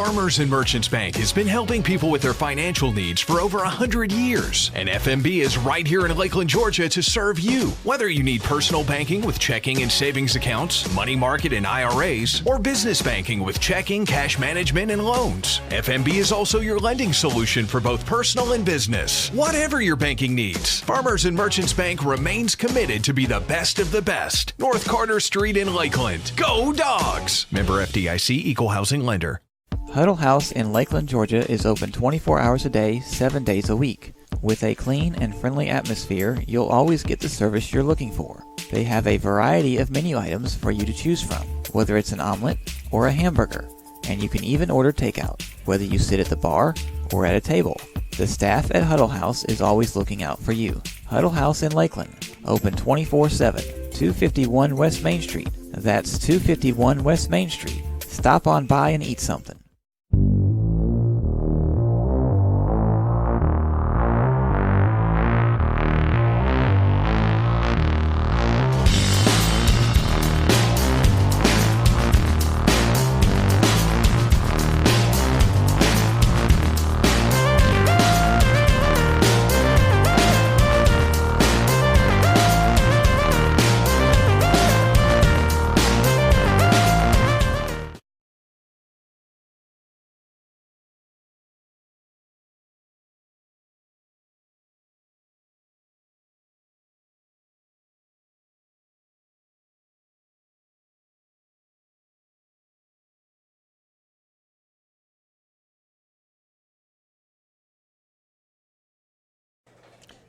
Farmers and Merchants Bank has been helping people with their financial needs for over 100 years. And FMB is right here in Lakeland, Georgia to serve you. Whether you need personal banking with checking and savings accounts, money market and IRAs, or business banking with checking, cash management, and loans, FMB is also your lending solution for both personal and business. Whatever your banking needs, Farmers and Merchants Bank remains committed to be the best of the best. North Carter Street in Lakeland. Go Dogs! Member FDIC, Equal Housing Lender. Huddle House in Lakeland, Georgia is open 24 hours a day, 7 days a week. With a clean and friendly atmosphere, you'll always get the service you're looking for. They have a variety of menu items for you to choose from, whether it's an omelet or a hamburger. And you can even order takeout, whether you sit at the bar or at a table. The staff at Huddle House is always looking out for you. Huddle House in Lakeland, open 24/7, 251 West Main Street. That's 251 West Main Street. Stop on by and eat something.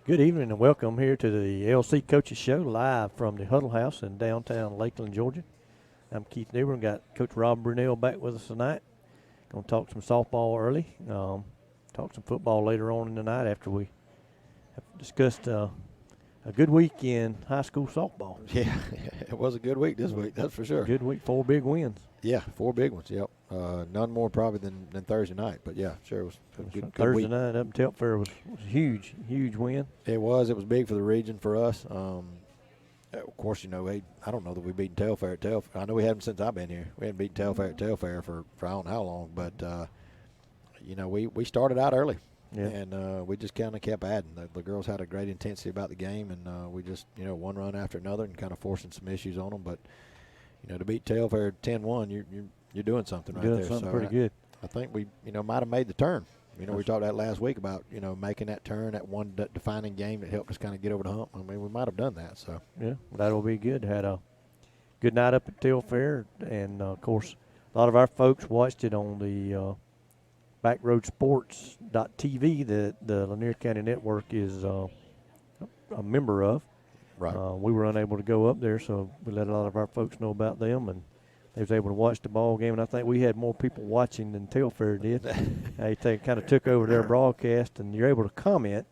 Good evening and welcome here to the LC Coaches Show live from the Huddle House in downtown Lakeland, Georgia. I'm Keith Newber and got Coach Rob Brunell back with us tonight. Going to talk some softball early, talk some football later on in the night after we have discussed a good week in high school softball. Yeah, it was a good week this week, that's for sure. Good week, 4 big wins. Yeah, 4 big ones, yep. None more probably than Thursday night, but yeah, sure it was a good Thursday week. night up in Telfair was a huge win. It was big for the region for us. Of course, you know, I don't know that we've beaten Telfair at Telfair. I know we haven't since I've been here. We hadn't beaten Telfair at Telfair for I don't know how long, but, you know, we started out early. Yeah. And we just kind of kept adding. The girls had a great intensity about the game, and we just, you know, one run after another and kind of forcing some issues on them. But, you know, to beat Telfair 10-1, you're doing something right there. Doing something so pretty good. I think we, you know, might have made the turn. You know, we talked that last week about, you know, making that turn, that one defining game that helped us kind of get over the hump. I mean, we might have done that. So yeah, that'll be good. Had a good night up at Telfair, and of course, a lot of our folks watched it on the backroadsports.tv that the Lanier County Network is a member of. Right. We were unable to go up there, so we let a lot of our folks know about them, and they was able to watch the ball game. And I think we had more people watching than Telfair did. They kind of took over their broadcast, and you're able to comment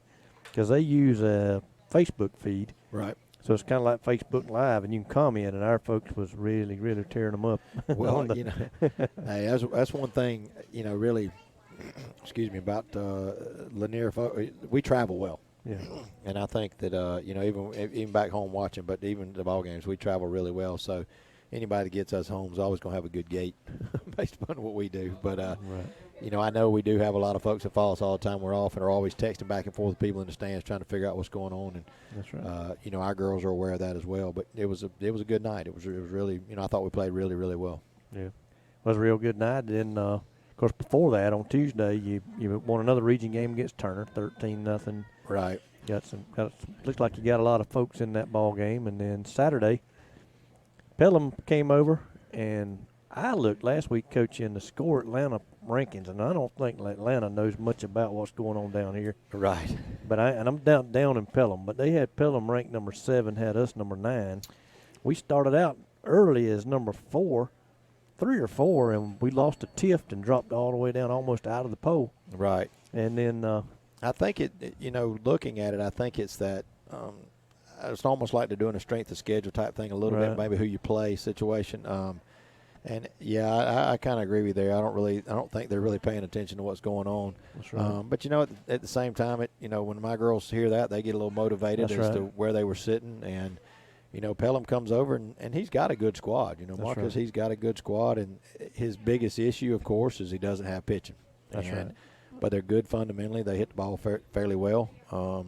because they use a Facebook feed. Right. So it's kind of like Facebook Live, and you can comment, and our folks was really, really tearing them up. Well, you know, hey, that's one thing, you know, really, excuse me, about Lanier. We travel well. Yeah. And I think that, you know, even back home watching, but even the ball games, we travel really well. So anybody that gets us home is always going to have a good gate based upon what we do. But, right. You know, I know we do have a lot of folks that follow us all the time. We're off and are always texting back and forth with people in the stands trying to figure out what's going on. And, that's right. You know, our girls are aware of that as well. But it was a good night. It was really, you know, I thought we played really, really well. Yeah. It was a real good night. Then, of course, before that, on Tuesday, you won another region game against Turner, 13-0. Right. Looks like you got a lot of folks in that ball game. And then Saturday, Pelham came over, and I looked last week coaching the Score Atlanta rankings, and I don't think Atlanta knows much about what's going on down here. Right. But I'm down in Pelham, but they had Pelham ranked number 7, had us number 9. We started out early as number 4, 3 or 4, and we lost to Tift and dropped all the way down almost out of the poll. Right. And then I think you know, looking at it, I think it's that it's almost like they're doing a strength of schedule type thing a little bit, maybe who you play situation. And yeah, I kind of agree with you there. I don't think they're really paying attention to what's going on. That's right. But you know, at the same time, you know, when my girls hear that, they get a little motivated as to where they were sitting, and Pelham comes over, and he's got a good squad. Marcus, he's got a good squad, and his biggest issue, of course, is he doesn't have pitching. That's right. But they're good fundamentally. They hit the ball fairly well.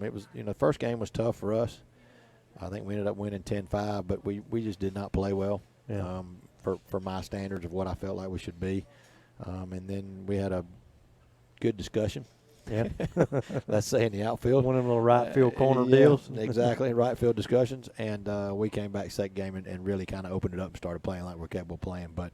It was, the first game was tough for us. I think we ended up winning 10-5, but we just did not play well for my standards of what I felt like we should be. And then we had a good discussion. Yeah. Let's say in the outfield. One of them little right field corner deals. Exactly, right field discussions. And we came back second game and really kind of opened it up and started playing like we're capable of playing. But,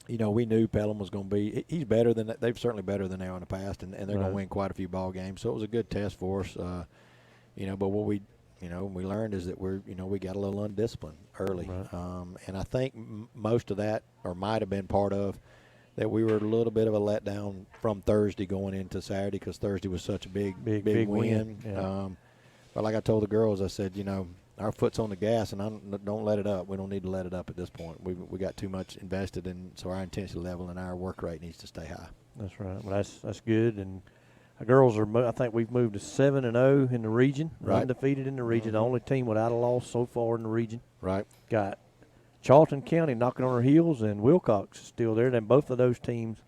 we knew Pelham was going to be – he's better than – they're certainly better than they are in the past, and they're going to win quite a few ball games. So it was a good test for us. But what we learned is that we got a little undisciplined early. Right. And I think most of that, or might have been part of – that we were a little bit of a letdown from Thursday going into Saturday because Thursday was such a big win. Yeah. But like I told the girls, I said, our foot's on the gas, and don't let it up. We don't need to let it up at this point. We got too much invested in, so our intensity level and our work rate needs to stay high. That's right. Well, that's good. And our girls I think we've moved to 7-0 in the region, undefeated in the region. The only team without a loss so far in the region. Right. Got Charlton County knocking on our heels, and Wilcox is still there. Then both of those teams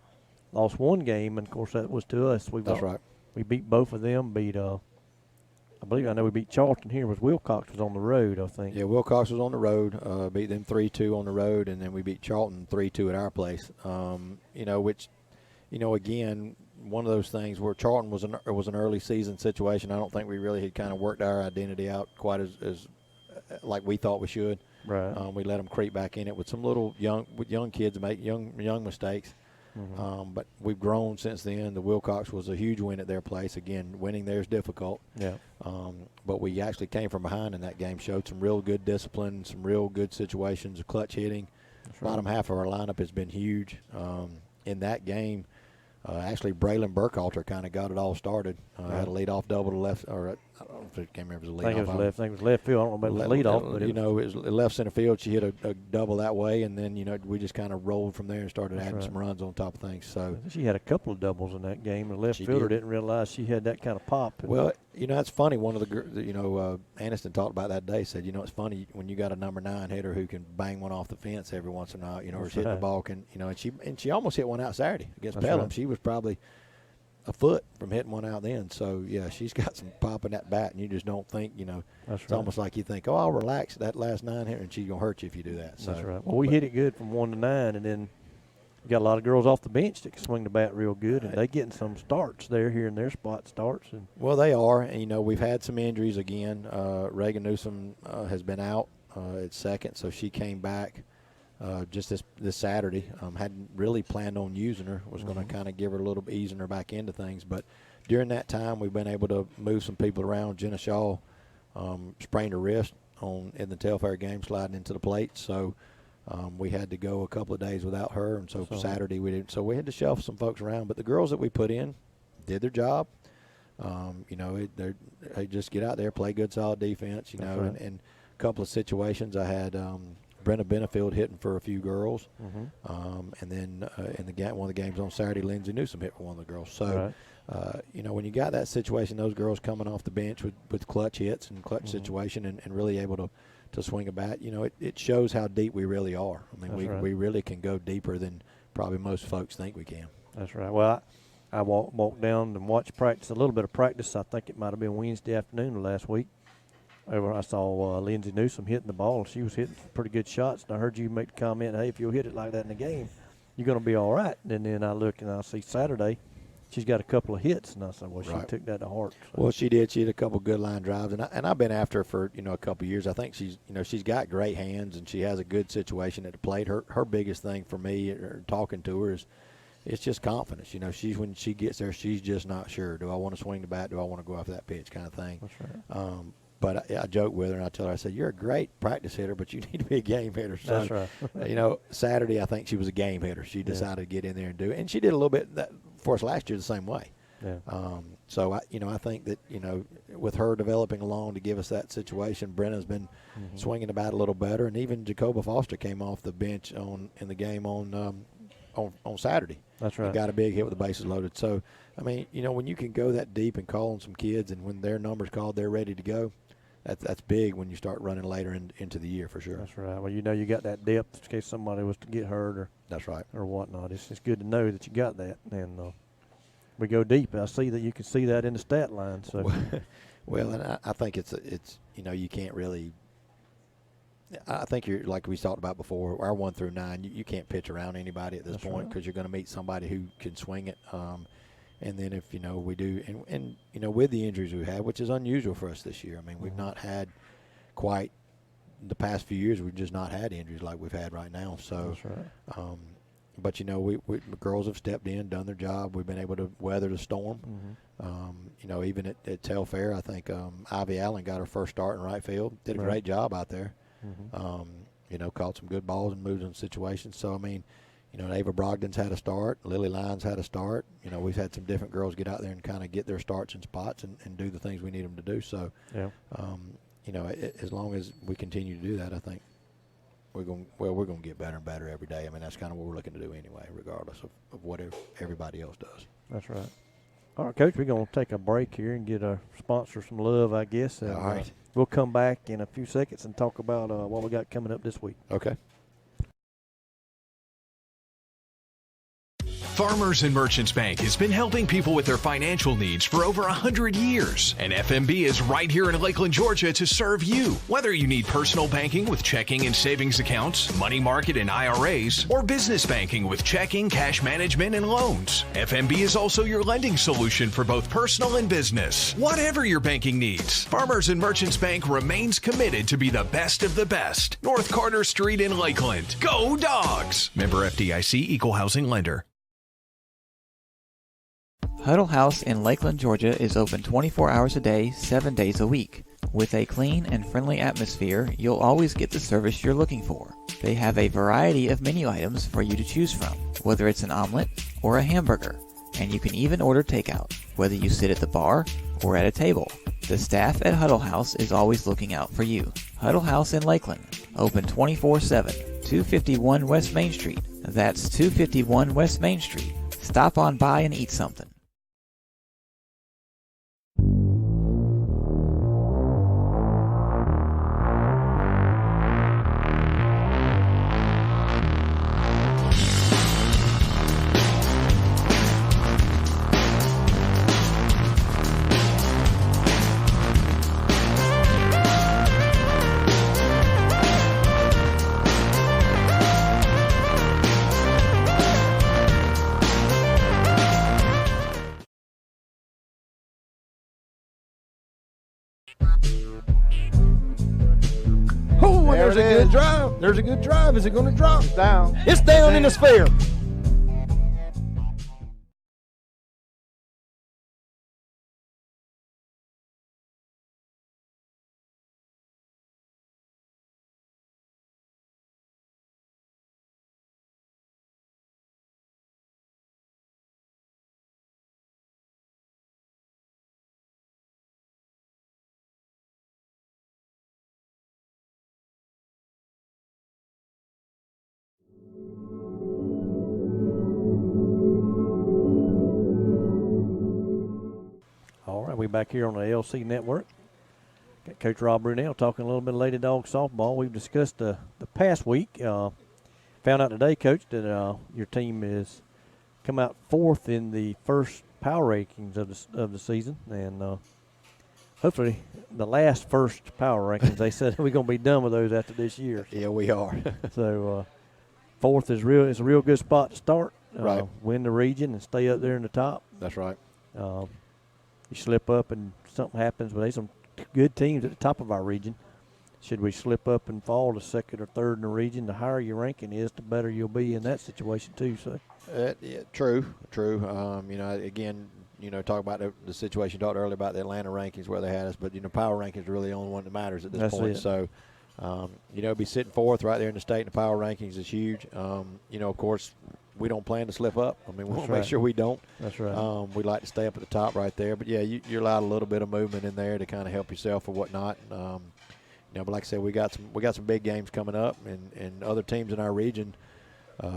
lost one game, and, of course, that was to us. That's right. We beat both of them. I know we beat Charlton here. Wilcox was on the road, I think. Yeah, Wilcox was on the road. Beat them 3-2 on the road, and then we beat Charlton 3-2 at our place. Again, one of those things where Charlton was an early season situation. I don't think we really had kind of worked our identity out quite as like we thought we should. Right. We let them creep back in it with some little young kids make young mistakes. Mm-hmm. But we've grown since then. The Wilcox was a huge win at their place. Again, winning there is difficult. Yeah. But we actually came from behind in that game, showed some real good discipline, some real good situations, clutch hitting. That's right. Bottom half of our lineup has been huge. In that game, actually, Braylon Burkhalter kind of got it all started. Had a leadoff double to left, or I don't know if I can't remember if it was a leadoff. I think it was left field. I don't know about the leadoff, but it was left center field. She hit a double that way, and then we just kind of rolled from there and started adding some runs on top of things. So she had a couple of doubles in that game. The left fielder didn't realize she had that kind of pop. Well, that's funny. One of the Aniston talked about that day. Said it's funny when you got a number 9 hitter who can bang one off the fence every once in a while. Or hitting the ball and she almost hit one out Saturday against Pelham. Right. She was probably a foot from hitting one out then. So, yeah, she's got some pop in that bat, and you just don't think, it's almost like you think, I'll relax that last 9 here, and she's going to hurt you if you do that. So, that's right. Well, we hit it good from 1 to 9, and then we got a lot of girls off the bench that can swing the bat real good, and they getting some starts there here in their spot starts. And well, they are. And, we've had some injuries again. Reagan Newsom has been out at second, so she came back. Just this Saturday. Hadn't really planned on using her. Was going to kind of give her a little easing her back into things. But during that time, we've been able to move some people around. Jenna Shaw sprained her wrist in the Telfair game sliding into the plate. So we had to go a couple of days without her. And so Saturday we didn't. So we had to shuffle some folks around. But the girls that we put in did their job. They just get out there, play good, solid defense, and a couple of situations I had Brenna Benefield hitting for a few girls. Mm-hmm. And then in one of the games on Saturday, Lindsay Newsom hit for one of the girls. So, when you got that situation, those girls coming off the bench with clutch hits and clutch situation and really able to swing a bat, it shows how deep we really are. I mean, we really can go deeper than probably most folks think we can. That's right. Well, I walked down and watched practice, a little bit of practice. I think it might have been Wednesday afternoon of last week. I saw Lindsay Newsom hitting the ball. She was hitting pretty good shots, and I heard you make the comment, hey, if you'll hit it like that in the game, you're going to be all right. And then I look and I see Saturday, she's got a couple of hits, and I said, well, she took that to heart. So. Well, she did. She had a couple good line drives, and I've been after her for a couple of years. I think she's got great hands, and she has a good situation at the plate. Her biggest thing for me, talking to her, is it's just confidence. When she gets there, she's just not sure. Do I want to swing the bat? Do I want to go after that pitch? Kind of thing. That's right. But I joke with her, and I tell her, I said, you're a great practice hitter, but you need to be a game hitter. So, that's right. Saturday I think she was a game hitter. She decided to get in there and do it. And she did a little bit that for us last year the same way. Yeah. So, I think that, with her developing along to give us that situation, Brenna's been swinging the bat a little better. And even Jacoba Foster came off the bench in the game on Saturday. That's right. And got a big hit with the bases loaded. So, I mean, when you can go that deep and call on some kids, and when their number's called, they're ready to go, that's big when you start running later into the year for sure. That's right. Well, you got that depth in case somebody was to get hurt or that's right or whatnot. It's good to know that you got that, and we go deep. I see that you can see that in the stat line. So, well, and I think it's you can't really. I think you're like we talked about before. Our 1 through 9, you can't pitch around anybody at this point because you're going to meet somebody who can swing it. And then if we do, and with the injuries we had, which is unusual for us this year. I mean, we've not had quite the past few years. We've just not had injuries like we've had right now. So, that's right. but we girls have stepped in, done their job. We've been able to weather the storm. Even at Telfair, I think Ivy Allen got her first start in right field. Did a great job out there. Caught some good balls and moves in situations. So, I mean, Ava Brogdon's had a start. Lily Lyons had a start. We've had some different girls get out there and kind of get their starts in spots and do the things we need them to do. So, as long as we continue to do that, I think we're going to get better and better every day. I mean, that's kind of what we're looking to do anyway, regardless of what everybody else does. That's right. All right, Coach, we're going to take a break here and get our sponsor some love, I guess. And, all right. We'll come back in a few seconds and talk about what we got coming up this week. Okay. Farmers and Merchants Bank has been helping people with their financial needs for over 100 years. And FMB is right here in Lakeland, Georgia to serve you. Whether you need personal banking with checking and savings accounts, money market and IRAs, or business banking with checking, cash management, and loans, FMB is also your lending solution for both personal and business. Whatever your banking needs, Farmers and Merchants Bank remains committed to be the best of the best. North Carter Street in Lakeland. Go Dogs! Member FDIC, Equal Housing Lender. Huddle House in Lakeland, Georgia is open 24 hours a day, 7 days a week. With a clean and friendly atmosphere, you'll always get the service you're looking for. They have a variety of menu items for you to choose from, whether it's an omelet or a hamburger. And you can even order takeout, whether you sit at the bar or at a table. The staff at Huddle House is always looking out for you. Huddle House in Lakeland, open 24/7, 251 West Main Street. That's 251 West Main Street. Stop on by and eat something. Oh, there's a good drive. There's a good drive. Is it going to drop? It's down. It's down in the sphere. All right, we're back here on the LC Network. Got Coach Rob Brunell talking a little bit of Lady Dog softball. We've discussed the past week. Found out today, Coach, that your team is come out fourth in the first power rankings of the season, and hopefully the last first power rankings. They said we're going to be done with those after this year. Yeah, we are. So fourth is a real good spot to start. Right. Win the region and stay up there in the top. That's right. You slip up and something happens, but there's some good teams at the top of our region. Should we slip up and fall to second or third in the region, the higher your ranking is, the better you'll be in that situation too. So, yeah, true. Again, talk about the situation you talked earlier about the Atlanta rankings where they had us, but power rankings are really the only one that matters at this That's point. it. So, be sitting fourth right there in the state in the power rankings is huge. Of course, we don't plan to slip up. I mean, we want to make sure we don't. That's right. We like to stay up at the top right there. But, yeah, you're allowed a little bit of movement in there to kind of help yourself or whatnot. But like I said, we got some big games coming up, and other teams in our region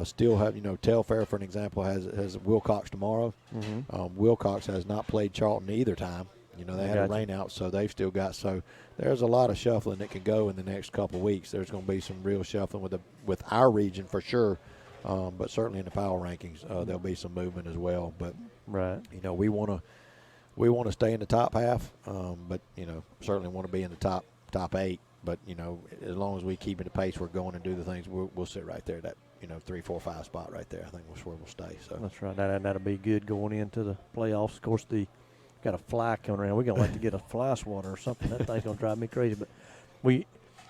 still have, Telfair, for an example, has Wilcox tomorrow. Mm-hmm. Wilcox has not played Charlton either time. They had a rain out, so they've still got. So there's a lot of shuffling that can go in the next couple of weeks. There's going to be some real shuffling with our region for sure, but certainly in the power rankings, there'll be some movement as well. But we want to stay in the top half, but certainly want to be in the top 8. But as long as we keep in the pace we're going and do the things, we'll sit right there. That 3, 4, 5 spot right there. I think that's where we'll stay. So that's right. That'll be good going into the playoffs. Of course, got a fly coming around. We're gonna like to get a fly swatter or something. That thing's gonna drive me crazy. But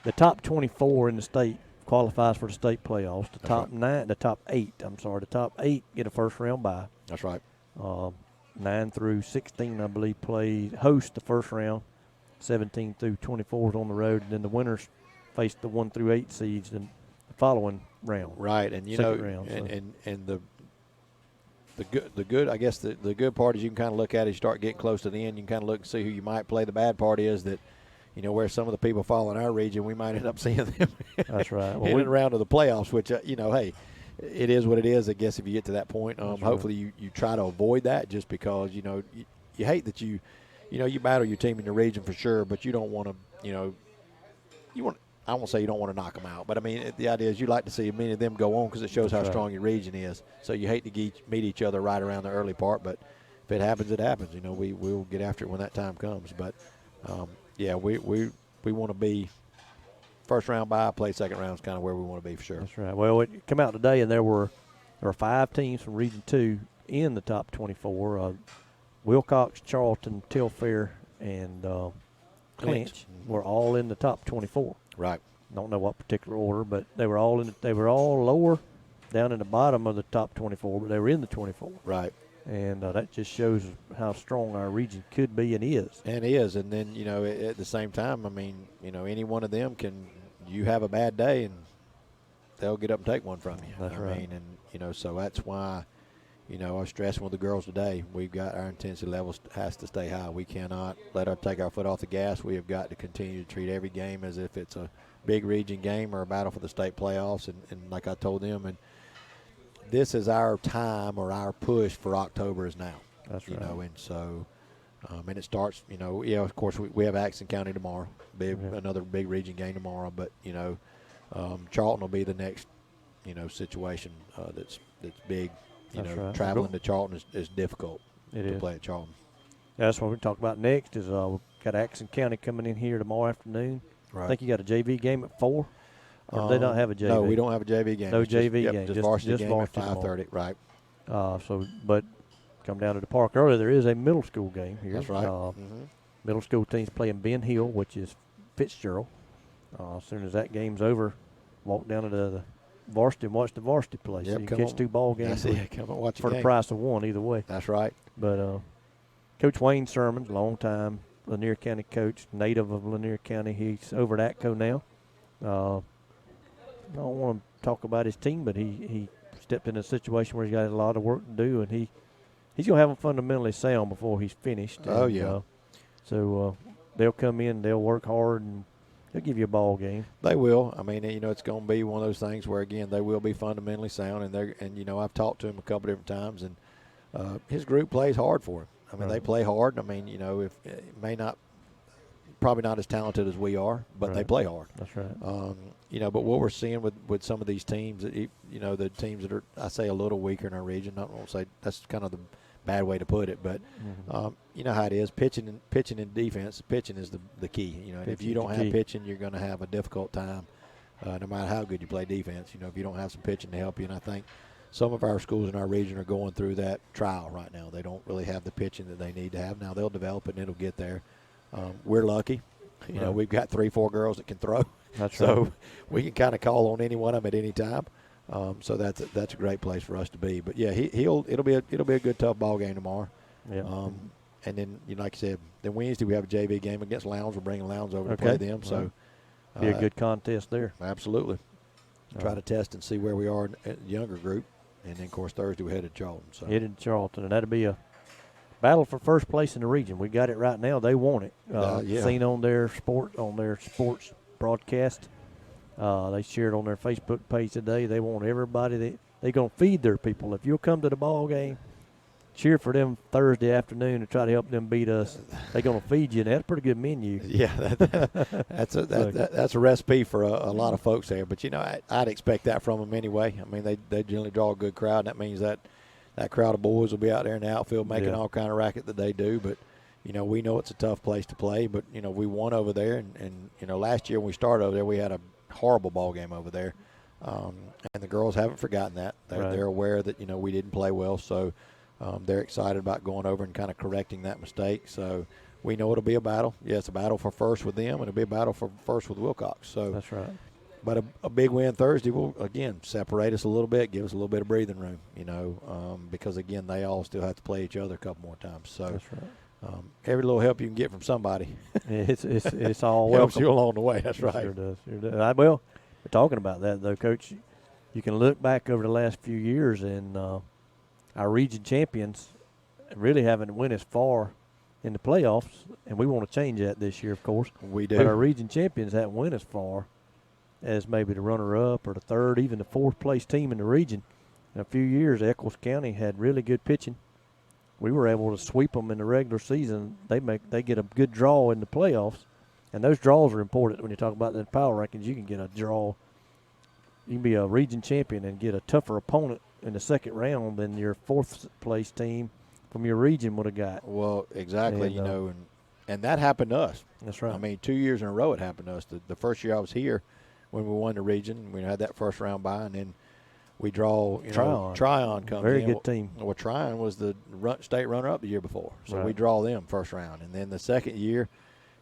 the top 24 in the state qualifies for the state playoffs. The top 8 get a first round bye. That's right. 9 through 16, I believe, host the first round. 17 through 24 is on the road, and then the winners face the 1 through 8 seeds in the following round. Right, and the good, I guess the good part is you can kind of look at it as you start getting close to the end. You can kind of look and see who you might play. The bad part is that, where some of the people fall in our region, we might end up seeing them. That's right. Well, in and around to the playoffs, which hey, it is what it is. I guess if you get to that point, hopefully you try to avoid that, just because you hate that you battle your team in your region for sure, but you don't want to I won't say you don't want to knock them out, but I mean, the idea is you like to see many of them go on because it shows how strong your region is. So you hate to meet each other right around the early part, but if it happens, it happens. We'll get after it when that time comes. But we want to be first round bye, play second round is kind of where we want to be for sure. That's right. Well, it came out today, and there were 5 teams from Region 2 in the top 24. Wilcox, Charlton, Telfair, and Clinch were all in the top 24. Right. Don't know what particular order, but they were all lower down in the bottom of the top 24, but they were in the 24. Right. And that just shows how strong our region could be and is. And then, at the same time, I mean, any one of them you have a bad day and they'll get up and take one from you. That's right. I mean, and, so that's why, I was stressing with the girls today. We've got our intensity levels has to stay high. We cannot take our foot off the gas. We have got to continue to treat every game as if it's a big region game or a battle for the state playoffs. And like I told them, and this is our time or our push for October is now. That's right. And so, and it starts, of course we have Axon County tomorrow, another big region game tomorrow. But, Charlton will be the next, situation that's big. Right. Traveling to Charlton is difficult to play at Charlton. Yeah, that's what we talk about next is we've got Axon County coming in here tomorrow afternoon. Right. I think you got a JV game at 4. Or do they not have a JV? No, we don't have a JV game. No JV game. Just varsity game at varsity 5:30. Right. But come down to the park early. There is a middle school game here. That's right. Middle school team's playing Ben Hill, which is Fitzgerald. As soon as that game's over, walk down to the varsity and watch the varsity play. Yep, so you can catch 2 ball games come and watch for the price of 1 either way. That's right. But Coach Wayne Sermon, long-time Lanier County coach, native of Lanier County. He's over at ATCO now. I don't want to talk about his team, but he stepped in a situation where he's got a lot of work to do, and he's going to have them fundamentally sound before he's finished. Oh, yeah. So they'll come in, they'll work hard, and they'll give you a ball game. They will. I mean, it's going to be one of those things where, again, they will be fundamentally sound, and I've talked to him a couple different times, and his group plays hard for him. I mean, they play hard. I mean, if it may not, probably not as talented as we are, but they play hard. That's right. But what we're seeing with some of these teams, the teams that are, I say, a little weaker in our region, I don't say that's kind of the bad way to put it, but you know how it is. Pitching and defense. Pitching is the key. And if you don't have pitching, you're going to have a difficult time, no matter how good you play defense. If you don't have some pitching to help you, and I think some of our schools in our region are going through that trial right now. They don't really have the pitching that they need to have. Now they'll develop it and it'll get there. We're lucky. We've got 3-4 girls that can throw. That's so right. We can kind of call on any one of them at any time. So that's a great place for us to be. But yeah, it'll be a good tough ball game tomorrow. Yeah. And then like you said, then Wednesday we have a JV game against Lowndes. We're bringing Lowndes over to play them. So be a good contest there. Absolutely. Try to test and see where we are in the younger group. And then, of course, Thursday we headed to Charlton. So. Headed to Charlton, and that'll be a battle for first place in the region. We got it right now. They want it. Seen on their sports broadcast. They shared on their Facebook page today. They want everybody. They're going to feed their people. If you'll come to the ball game, cheer for them Thursday afternoon to try to help them beat us. They're going to feed you, and that's a pretty good menu. Yeah, that's a recipe for a lot of folks there. But, I'd expect that from them anyway. I mean, they generally draw a good crowd, and that means that crowd of boys will be out there in the outfield making all kind of racket that they do. But, we know it's a tough place to play. But, we won over there. And last year when we started over there, we had a horrible ball game over there. And the girls haven't forgotten that. They're aware that, we didn't play well. So they're excited about going over and kind of correcting that mistake. So we know it'll be a battle. Yeah, it's a battle for first with them, and it'll be a battle for first with Wilcox. So that's right. But a big win Thursday will, again, separate us a little bit, give us a little bit of breathing room, because, again, they all still have to play each other a couple more times. So that's right. Every little help you can get from somebody. It's all helps welcome. you along the way. That's right. Sure does. Well, we're talking about that, though, Coach. You can look back over the last few years, and our region champions really haven't went as far in the playoffs, and we want to change that this year, of course. We do. But our region champions haven't went as far as maybe the runner-up or the third, even the fourth-place team in the region. In a few years, Eccles County had really good pitching. We were able to sweep them in the regular season. They get a good draw in the playoffs, and those draws are important when you talk about the power rankings. You can get a draw. You can be a region champion and get a tougher opponent in the second round than your fourth-place team from your region would have got. Well, exactly, and that happened to us. That's right. I mean, 2 years in a row it happened to us. The first year I was here when we won the region, we had that first round bye, and then we draw, Tryon comes in. Very good team. Well, Tryon was the state runner-up the year before, so right. we draw them first round. And then the second year,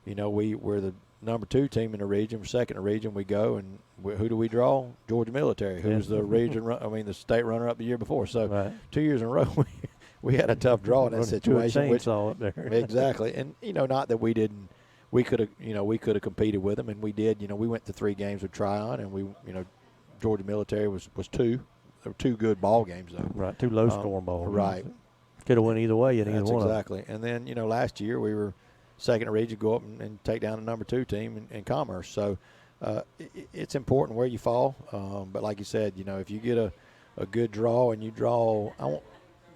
we were the number 2 team in the region. Second in the region, we go, and who do we draw? Georgia Military, who was the the state runner-up the year before. So right. 2 years in a row, we had a tough draw in that situation. Up there. Exactly, and not that we didn't. We could have competed with them, and we did. We went to 3 games with Tryon, and Georgia Military was 2. There were 2 good ball games though. Right, 2 low-scoring balls. Right. Could have went either way in either one. Exactly. And then last year we were second in the region, go up and take down the number 2 team in Commerce. So it's important where you fall. But like you said, if you get a good draw and you draw, I want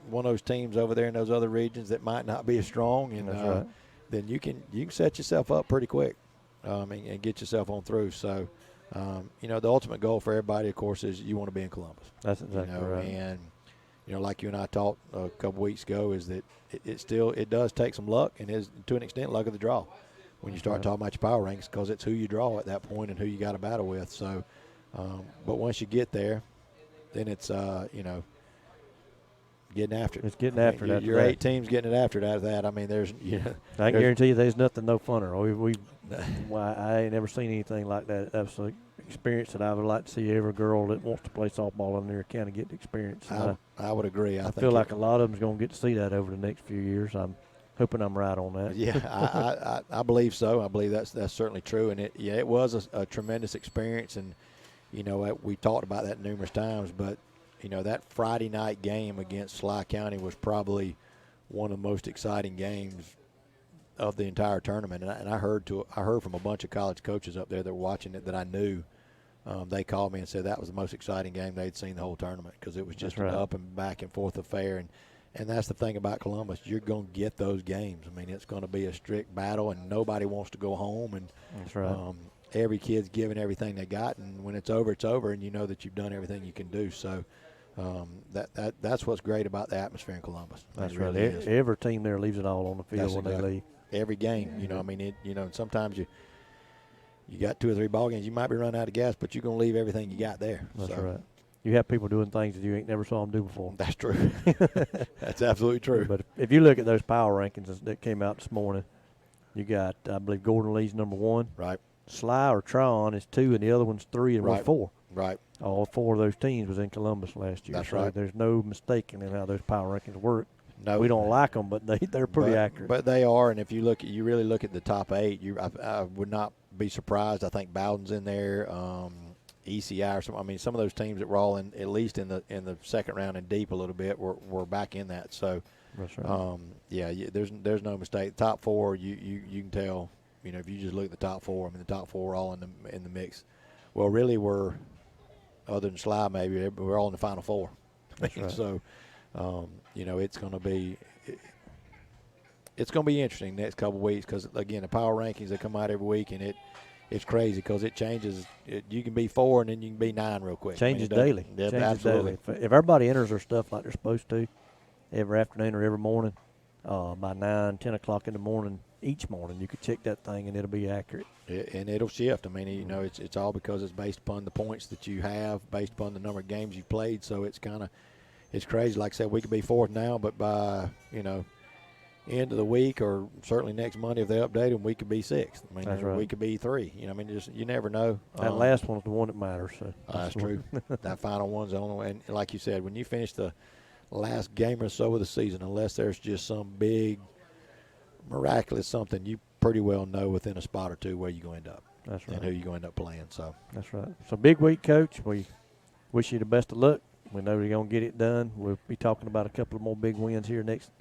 one of those teams over there in those other regions that might not be as strong, and that's right. then you can set yourself up pretty quick and get yourself on through. So, the ultimate goal for everybody, of course, is you want to be in Columbus. That's exactly right. And, like you and I talked a couple weeks ago, is that it does take some luck, and is to an extent luck of the draw when you start talking about your power rankings, because it's who you draw at that point and who you got to battle with. So, but once you get there, then it's, getting after it. It's getting after that. Your 8 teams getting it after it out of that. I mean, there's I guarantee you there's nothing no funner. I ain't never seen anything like that. That's an experience that I would like to see every girl that wants to play softball in their county get the experience. I would agree. I feel like a lot of them's going to get to see that over the next few years. I'm hoping I'm right on that. Yeah, I believe so. I believe that's certainly true. And it was a tremendous experience. And, we talked about that numerous times, but that Friday night game against Sly County was probably one of the most exciting games of the entire tournament. And I heard from a bunch of college coaches up there that were watching it that I knew. They called me and said that was the most exciting game they'd seen the whole tournament, because it was just an up and back and forth affair. And that's the thing about Columbus. You're going to get those games. I mean, it's going to be a strict battle, and nobody wants to go home. And that's right. Every kid's giving everything they got, and when it's over, it's over, and you know that you've done everything you can do. So that's what's great about the atmosphere in Columbus. That's right. Every team there leaves it all on the field they leave. Every game, sometimes you got 2 or 3 ball games, you might be running out of gas, but you're going to leave everything you got there. That's right. You have people doing things that you ain't never saw them do before. That's true. That's absolutely true. But if you look at those power rankings that came out this morning, you got, I believe, Gordon Lee's number 1. Right. Sly or Tryon is 2, and the other one's 3, and we're 4. Right. All 4 of those teams was in Columbus last year. That's right. There's no mistaking in how those power rankings work. No, we don't like them, but they're pretty accurate. But they are, and if you really look at the top 8, I would not be surprised. I think Bowden's in there, ECI or something. I mean, some of those teams that were all in, at least in the second round and deep a little bit, were back in that. So, that's right. There's no mistake. Top 4, you can tell. If you just look at the top 4, I mean, the top 4 are all in the mix. Well, really, other than Sly, maybe we're all in the Final 4. That's right. So, It's going to be interesting next couple of weeks because, again, the power rankings, they come out every week, and it's crazy because it changes. You can be 4 and then you can be 9 real quick. Changes daily. Yeah, Changes absolutely. daily. If everybody enters their stuff like they're supposed to every afternoon or every morning, by 9, 10 o'clock in the morning, each morning, you could check that thing and it'll be accurate. And it'll shift. I mean, it's all because it's based upon the points that you have, based upon the number of games you've played. So it's crazy. Like I said, we could be 4th now, but by, end of the week or certainly next Monday if they update them, we could be 6th. I mean, That's right. We could be 3. You never know. That last one's the one that matters. So that's true. That final one's the only one. And like you said, when you finish the last game or so of the season, unless there's just some big miraculous something, you pretty well know within a spot or two where you're going to end up. That's right. And who you're going to end up playing. So that's right. So big week, Coach. We wish you the best of luck. We know you're going to get it done. We'll be talking about a couple of more big wins here next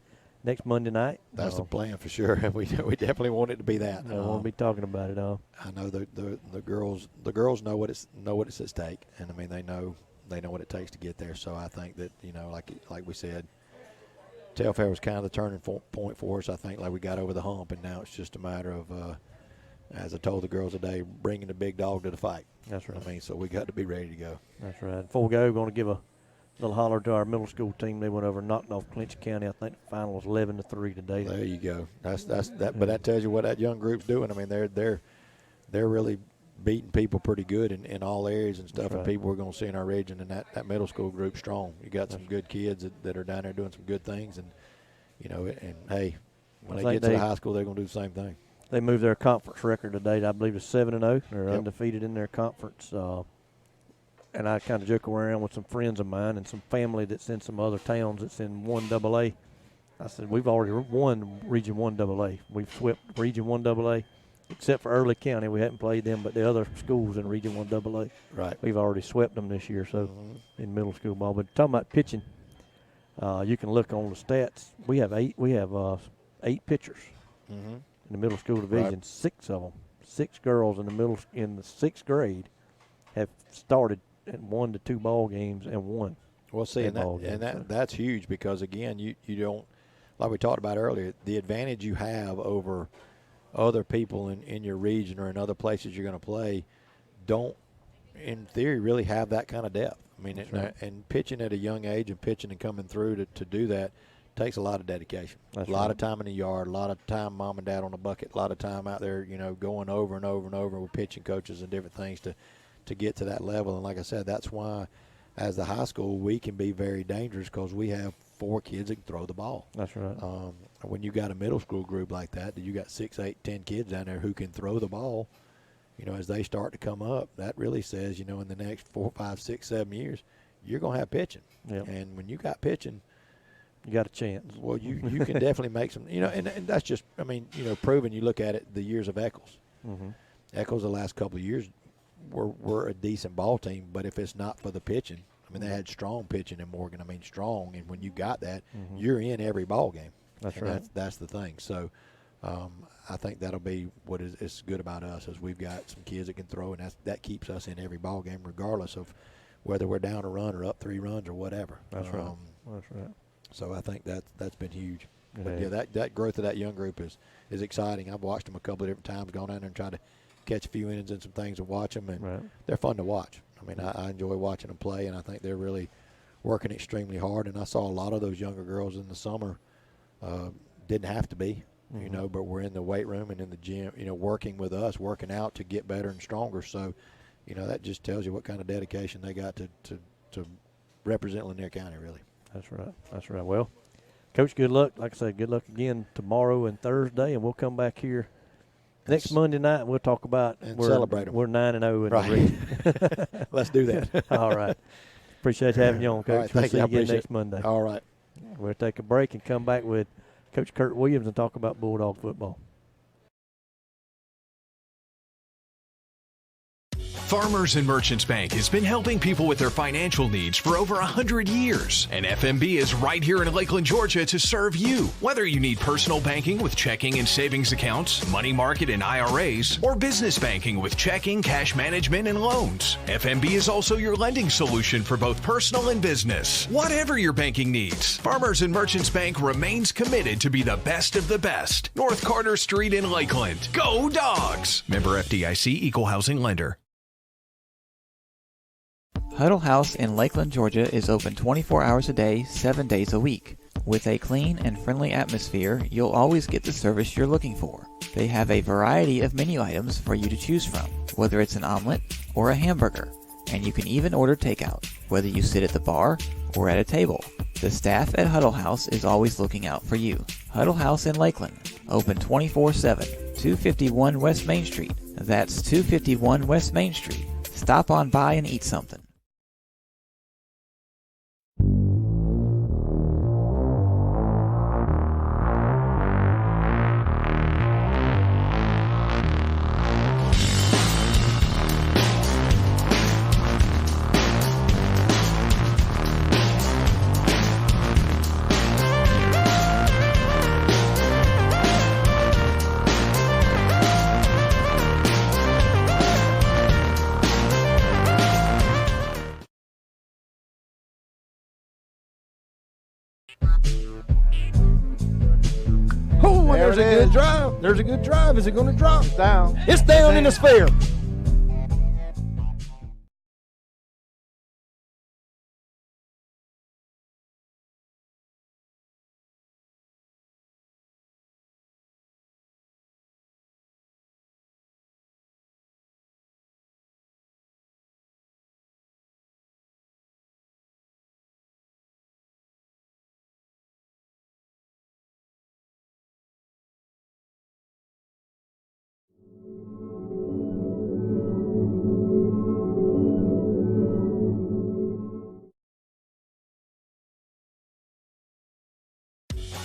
Monday night. That's the plan for sure. We definitely want it to be that. I won't be talking about it all. I know the girls know what it's at stake, and I mean they know what it takes to get there. So I think that like we said, Telfair was kind of the turning point for us. I think like we got over the hump, and now it's just a matter of, as I told the girls today, bringing the big dog to the fight. That's right. I mean, so we got to be ready to go. That's right. Before we go, we're going to give a little holler to our middle school team. They went over and knocked off Clinch County. I think the final was 11-3 today. There you go. That's that. But that tells you what that young group's doing. I mean, they're really beating people pretty good in all areas and stuff. That's right. And people we're going to see in our region, and that middle school group strong. You got some good kids that are down there doing some good things, and and hey, when they get to the high school, they're going to do the same thing. They moved their conference record today. I believe it's 7-0. They're undefeated in their conference. And I kind of joke around with some friends of mine and some family that's in some other towns that's in 1AA. I said, we've already won Region 1AA. We've swept Region 1AA, except for Early County. We haven't played them, but the other schools in Region 1AA. Right. We've already swept them this year, so in middle school ball. But talking about pitching, you can look on the stats. We have eight pitchers in the middle school division. Right. 6 of them, 6 girls in the 6th grade have started at 1 to 2 ball games and won. Well, see, that's huge because again, you don't, like we talked about earlier, the advantage you have over other people in your region or in other places you're going to play don't, in theory, really have that kind of depth. I mean, and pitching at a young age and pitching and coming through to do that takes a lot of dedication. A lot of time in the yard, a lot of time mom and dad on the bucket, a lot of time out there, going over and over and over with pitching coaches and different things to get to that level. And like I said, that's why as the high school we can be very dangerous because we have 4 kids that can throw the ball. That's right. When you got a middle school group like that, you got 6, 8, 10 kids down there who can throw the ball, as they start to come up, that really says, in the next 4, 5, 6, 7 years, you're going to have pitching. Yep. And when you got pitching, you got a chance. Well, you can definitely make some, and that's just, proven. You look at it, the years of Eccles. Eccles the last couple of years, we're a decent ball team, but if it's not for the pitching, they had strong pitching in Morgan. Strong, and when you got that, you're in every ball game. That's right. That's the thing. So I think that'll be what is good about us is we've got some kids that can throw, and that keeps us in every ball game, regardless of whether we're down a run or up 3 runs or whatever. That's right. That's right. So I think that's been huge. But that growth of that young group is exciting. I've watched them a couple of different times, gone down there and tried to catch a few innings and some things and watch them, and they're fun to watch. I enjoy watching them play, and I think they're really working extremely hard. And I saw a lot of those younger girls in the summer didn't have to be, but we're in the weight room and in the gym, working with us, working out to get better and stronger. So, that just tells you what kind of dedication they got to represent Lanier County, really. That's right. That's right. Well, Coach, good luck. Like I said, good luck again tomorrow and Thursday, and we'll come back here next Monday night. We'll talk about and celebrate them. We're 9-0 in the region. Let's do that. All right. Appreciate having you on, Coach. All right, we'll see you again next Monday. All right. We'll take a break and come back with Coach Kurt Williams and talk about Bulldog football. Farmers and Merchants Bank has been helping people with their financial needs for over 100 years. And FMB is right here in Lakeland, Georgia to serve you. Whether you need personal banking with checking and savings accounts, money market and IRAs, or business banking with checking, cash management, and loans, FMB is also your lending solution for both personal and business. Whatever your banking needs, Farmers and Merchants Bank remains committed to be the best of the best. North Carter Street in Lakeland. Go Dogs! Member FDIC, Equal Housing Lender. Huddle House in Lakeland, Georgia is open 24 hours a day, 7 days a week. With a clean and friendly atmosphere, you'll always get the service you're looking for. They have a variety of menu items for you to choose from, whether it's an omelet or a hamburger. And you can even order takeout, whether you sit at the bar or at a table. The staff at Huddle House is always looking out for you. Huddle House in Lakeland, open 24/7, 251 West Main Street. That's 251 West Main Street. Stop on by and eat something. Oh, and there's a good drive. There's a good drive. Is it going to drop? Down. It's down in the sphere.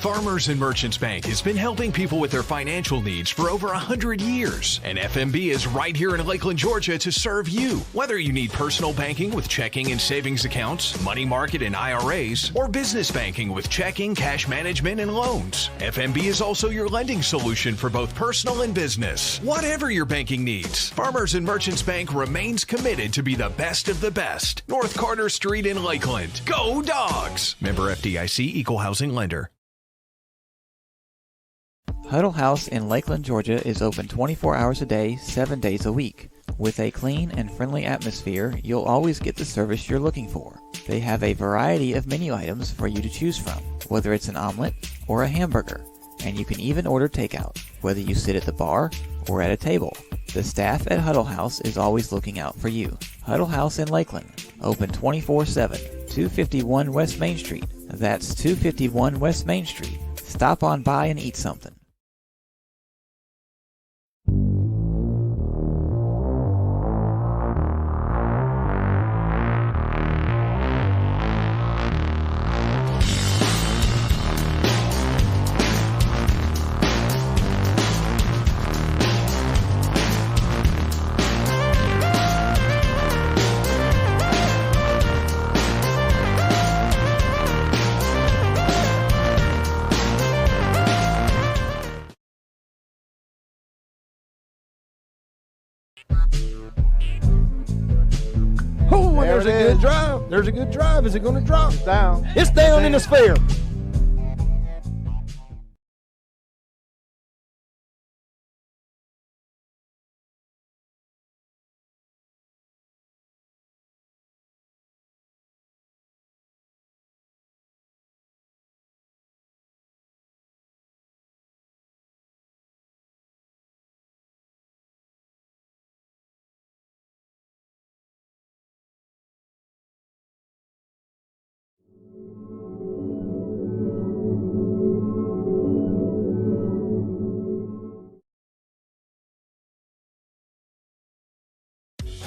Farmers and Merchants Bank has been helping people with their financial needs for over 100 years. And FMB is right here in Lakeland, Georgia to serve you. Whether you need personal banking with checking and savings accounts, money market and IRAs, or business banking with checking, cash management, and loans, FMB is also your lending solution for both personal and business. Whatever your banking needs, Farmers and Merchants Bank remains committed to be the best of the best. North Carter Street in Lakeland. Go Dogs! Member FDIC, Equal Housing Lender. Huddle House in Lakeland, Georgia is open 24 hours a day, 7 days a week. With a clean and friendly atmosphere, you'll always get the service you're looking for. They have a variety of menu items for you to choose from, whether it's an omelet or a hamburger. And you can even order takeout, whether you sit at the bar or at a table. The staff at Huddle House is always looking out for you. Huddle House in Lakeland, open 24/7, 251 West Main Street. That's 251 West Main Street. Stop on by and eat something. Oh, and there's a good drive. There's a good drive. Is it going to drop? Down. It's down in the sphere.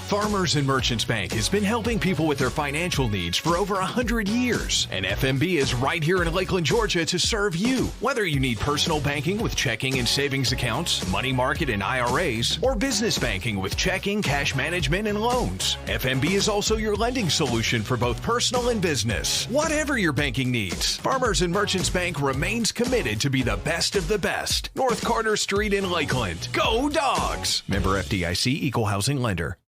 Farmers and Merchants Bank has been helping people with their financial needs for over 100 years. And FMB is right here in Lakeland, Georgia to serve you. Whether you need personal banking with checking and savings accounts, money market and IRAs, or business banking with checking, cash management, and loans, FMB is also your lending solution for both personal and business. Whatever your banking needs, Farmers and Merchants Bank remains committed to be the best of the best. North Carter Street in Lakeland. Go Dogs! Member FDIC, Equal Housing Lender.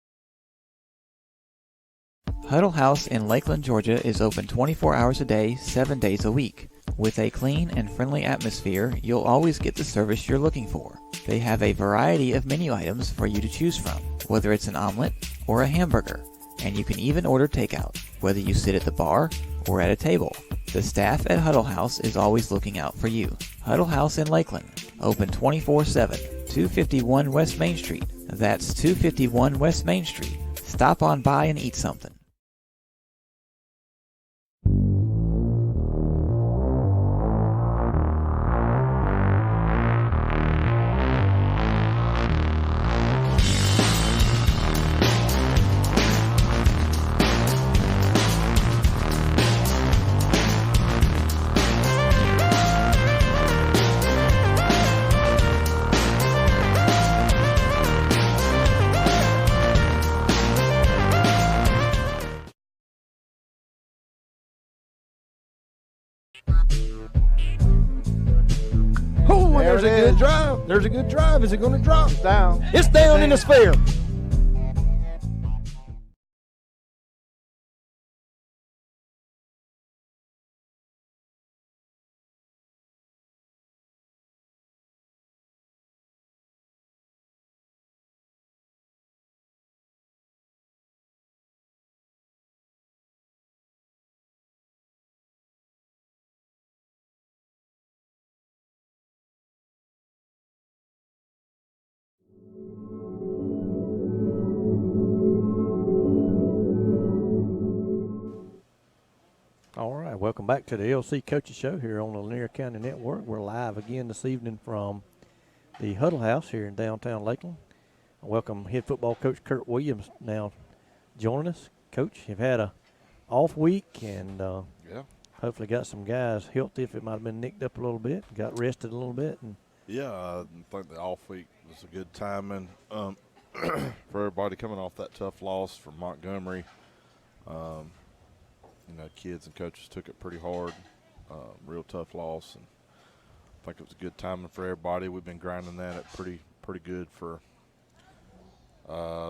Huddle House in Lakeland, Georgia is open 24 hours a day, 7 days a week. With a clean and friendly atmosphere, you'll always get the service you're looking for. They have a variety of menu items for you to choose from, whether it's an omelet or a hamburger. And you can even order takeout, whether you sit at the bar or at a table. The staff at Huddle House is always looking out for you. Huddle House in Lakeland, open 24/7, 251 West Main Street. That's 251 West Main Street. Stop on by and eat something. Oh, and there's a good drive. There's a good drive. Is it going to drop? It's down. It's down in the sphere. All right, welcome back to the LC Coaches Show here on the Lanier County Network. We're live again this evening from the Huddle House here in downtown Lakeland. I welcome head football coach Kurt Williams now joining us. Coach, you've had a off week and hopefully got some guys healthy if it might have been nicked up a little bit, got rested a little bit. And yeah, I think the off week was a good timing for everybody coming off that tough loss from Montgomery. Kids and coaches took it pretty hard, real tough loss, and I think it was a good timing for everybody. We've been grinding that at pretty good for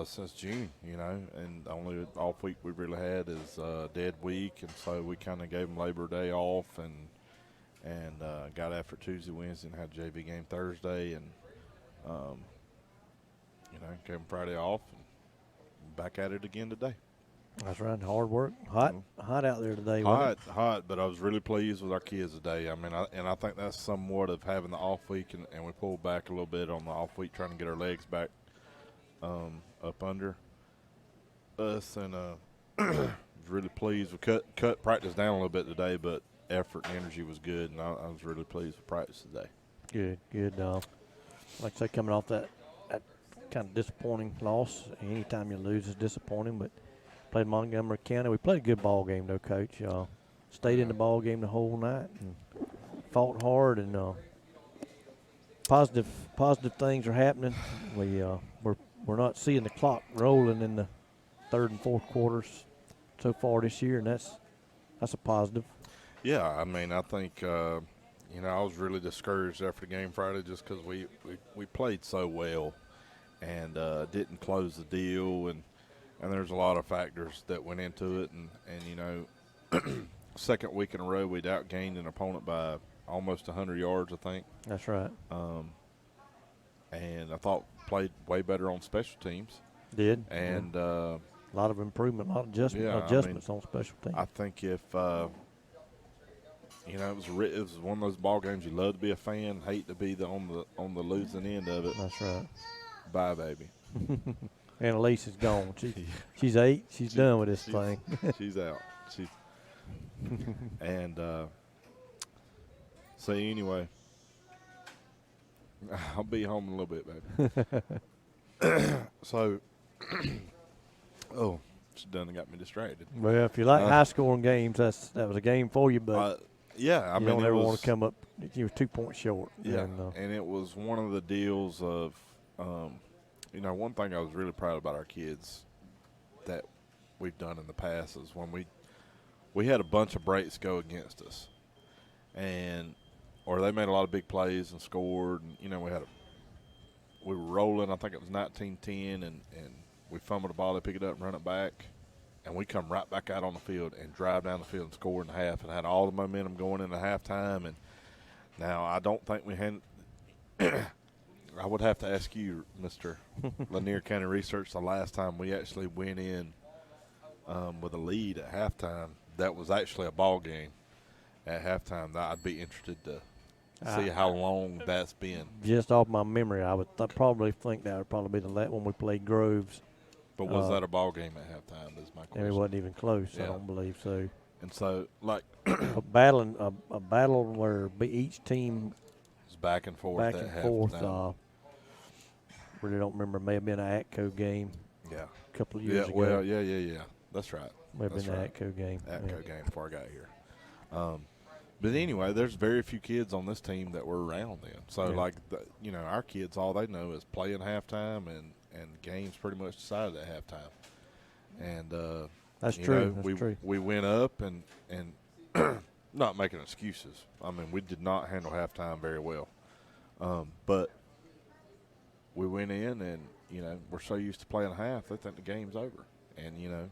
since June, and the only off week we really had is dead week, and so we kind of gave them Labor Day off and got after Tuesday, Wednesday, and had a JV game Thursday, and gave them Friday off, and back at it again today. that's right, hard work. Hot out there today. Hot, but I was really pleased with our kids today. I mean, I think that's somewhat of having the off week, and we pulled back a little bit on the off week, trying to get our legs back up under us, and was really pleased. We cut practice down a little bit today, but effort and energy was good, and I was really pleased with practice today. Good. Like I say, coming off that kind of disappointing loss, anytime you lose is disappointing, but played Montgomery County. We played a good ball game, though, Coach. Stayed in the ball game the whole night and fought hard, and positive things are happening. We're not seeing the clock rolling in the third and fourth quarters so far this year, and that's a positive. Yeah, I mean, I think I was really discouraged after the game Friday just because we played so well and didn't close the deal, and there's a lot of factors that went into it, and second week in a row we'd outgained an opponent by almost 100 yards, I think. That's right. And I thought played way better on special teams. Did. And a lot of improvement, a lot of adjustments on special teams. I think if it was one of those ball games you love to be a fan, hate to be on the losing end of it. That's right. Bye, baby. And Elise is gone. She's 8. She's done with this thing. She's out. And so anyway, I'll be home in a little bit, baby. So Oh, she done got me distracted. Well, if you like high-scoring games, that was a game for you, but yeah, I you mean, don't ever want to come up. You were 2 points short. Yeah, and it was one of the deals of, one thing I was really proud about our kids that we've done in the past is when we had a bunch of breaks go against us, or they made a lot of big plays and scored, and we were rolling. I think it was 19-10, and we fumbled the ball. They pick it up and run it back, and we come right back out on the field and drive down the field and score in the half, and had all the momentum going into halftime. And now I don't think we had. I would have to ask you, Mr. Lanier County Research, the last time we actually went in with a lead at halftime. That was actually a ball game at halftime. I'd be interested to see how long that's been. Just off my memory, I would probably think that would probably be the last when we played Groves. But was that a ball game at halftime is my question. And it wasn't even close. Yeah. I don't believe so. And so, like a battle where each team was back and forth. Really don't remember. May have been an ATCO game. Yeah. A couple of years ago. Well, yeah. That's right. May have been an ATCO game. ATCO game before I got here. But anyway, there's very few kids on this team that were around then. So, our kids, all they know is playing halftime and games pretty much decided at halftime. And that's true. We went up and not making excuses. I mean, we did not handle halftime very well. But we went in and, we're so used to playing half, they think the game's over. And,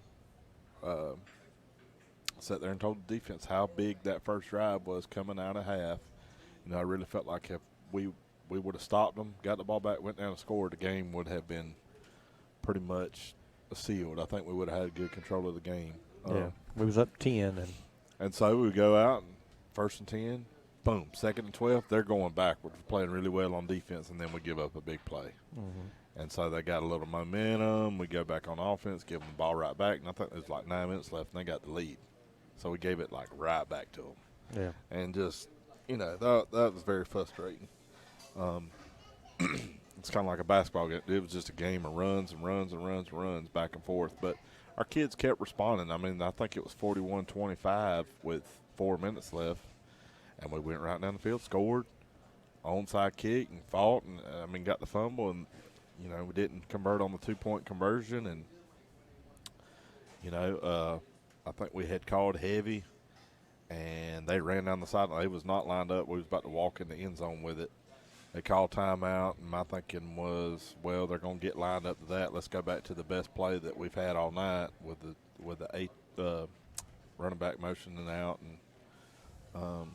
sat there and told the defense how big that first drive was coming out of half. I really felt like if we would have stopped them, got the ball back, went down and scored, the game would have been pretty much sealed. I think we would have had good control of the game. We was up 10. And so we would go out, and 1st and 10, boom, 2nd and 12, they're going backwards. We're playing really well on defense, and then we give up a big play. Mm-hmm. And so they got a little momentum. We go back on offense, give them the ball right back, and I think there's like 9 minutes left, and they got the lead. So we gave it like right back to them. Yeah. And just, that was very frustrating. It's kind of like a basketball game. It was just a game of runs and runs and runs and runs back and forth. But our kids kept responding. I mean, I think it was 41-25 with 4 minutes left. And we went right down the field, scored, onside kick, and fought, and, got the fumble. And, we didn't convert on the 2-point conversion. And, I think we had called heavy, and they ran down the sideline. They was not lined up. We was about to walk in the end zone with it. They called timeout, and my thinking was, well, they're going to get lined up to that. Let's go back to the best play that we've had all night with the running back motioning out and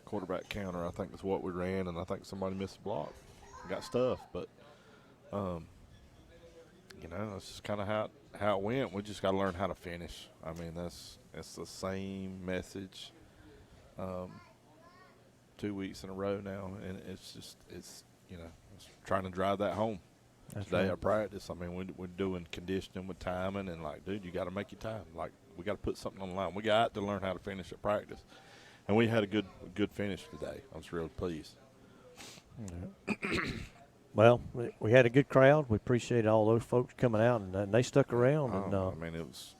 quarterback counter, I think is what we ran, and I think somebody missed a block. Got stuffed, but that's just kind of how it went. We just got to learn how to finish. I mean, it's the same message 2 weeks in a row now, and it's trying to drive that home. That's Today right. at practice, we're doing conditioning with timing, and dude, you got to make your time. We got to put something on the line. We got to learn how to finish at practice, and we had a good finish today. I was really pleased. Yeah. Well, we had a good crowd. We appreciate all those folks coming out, and they stuck around. It was.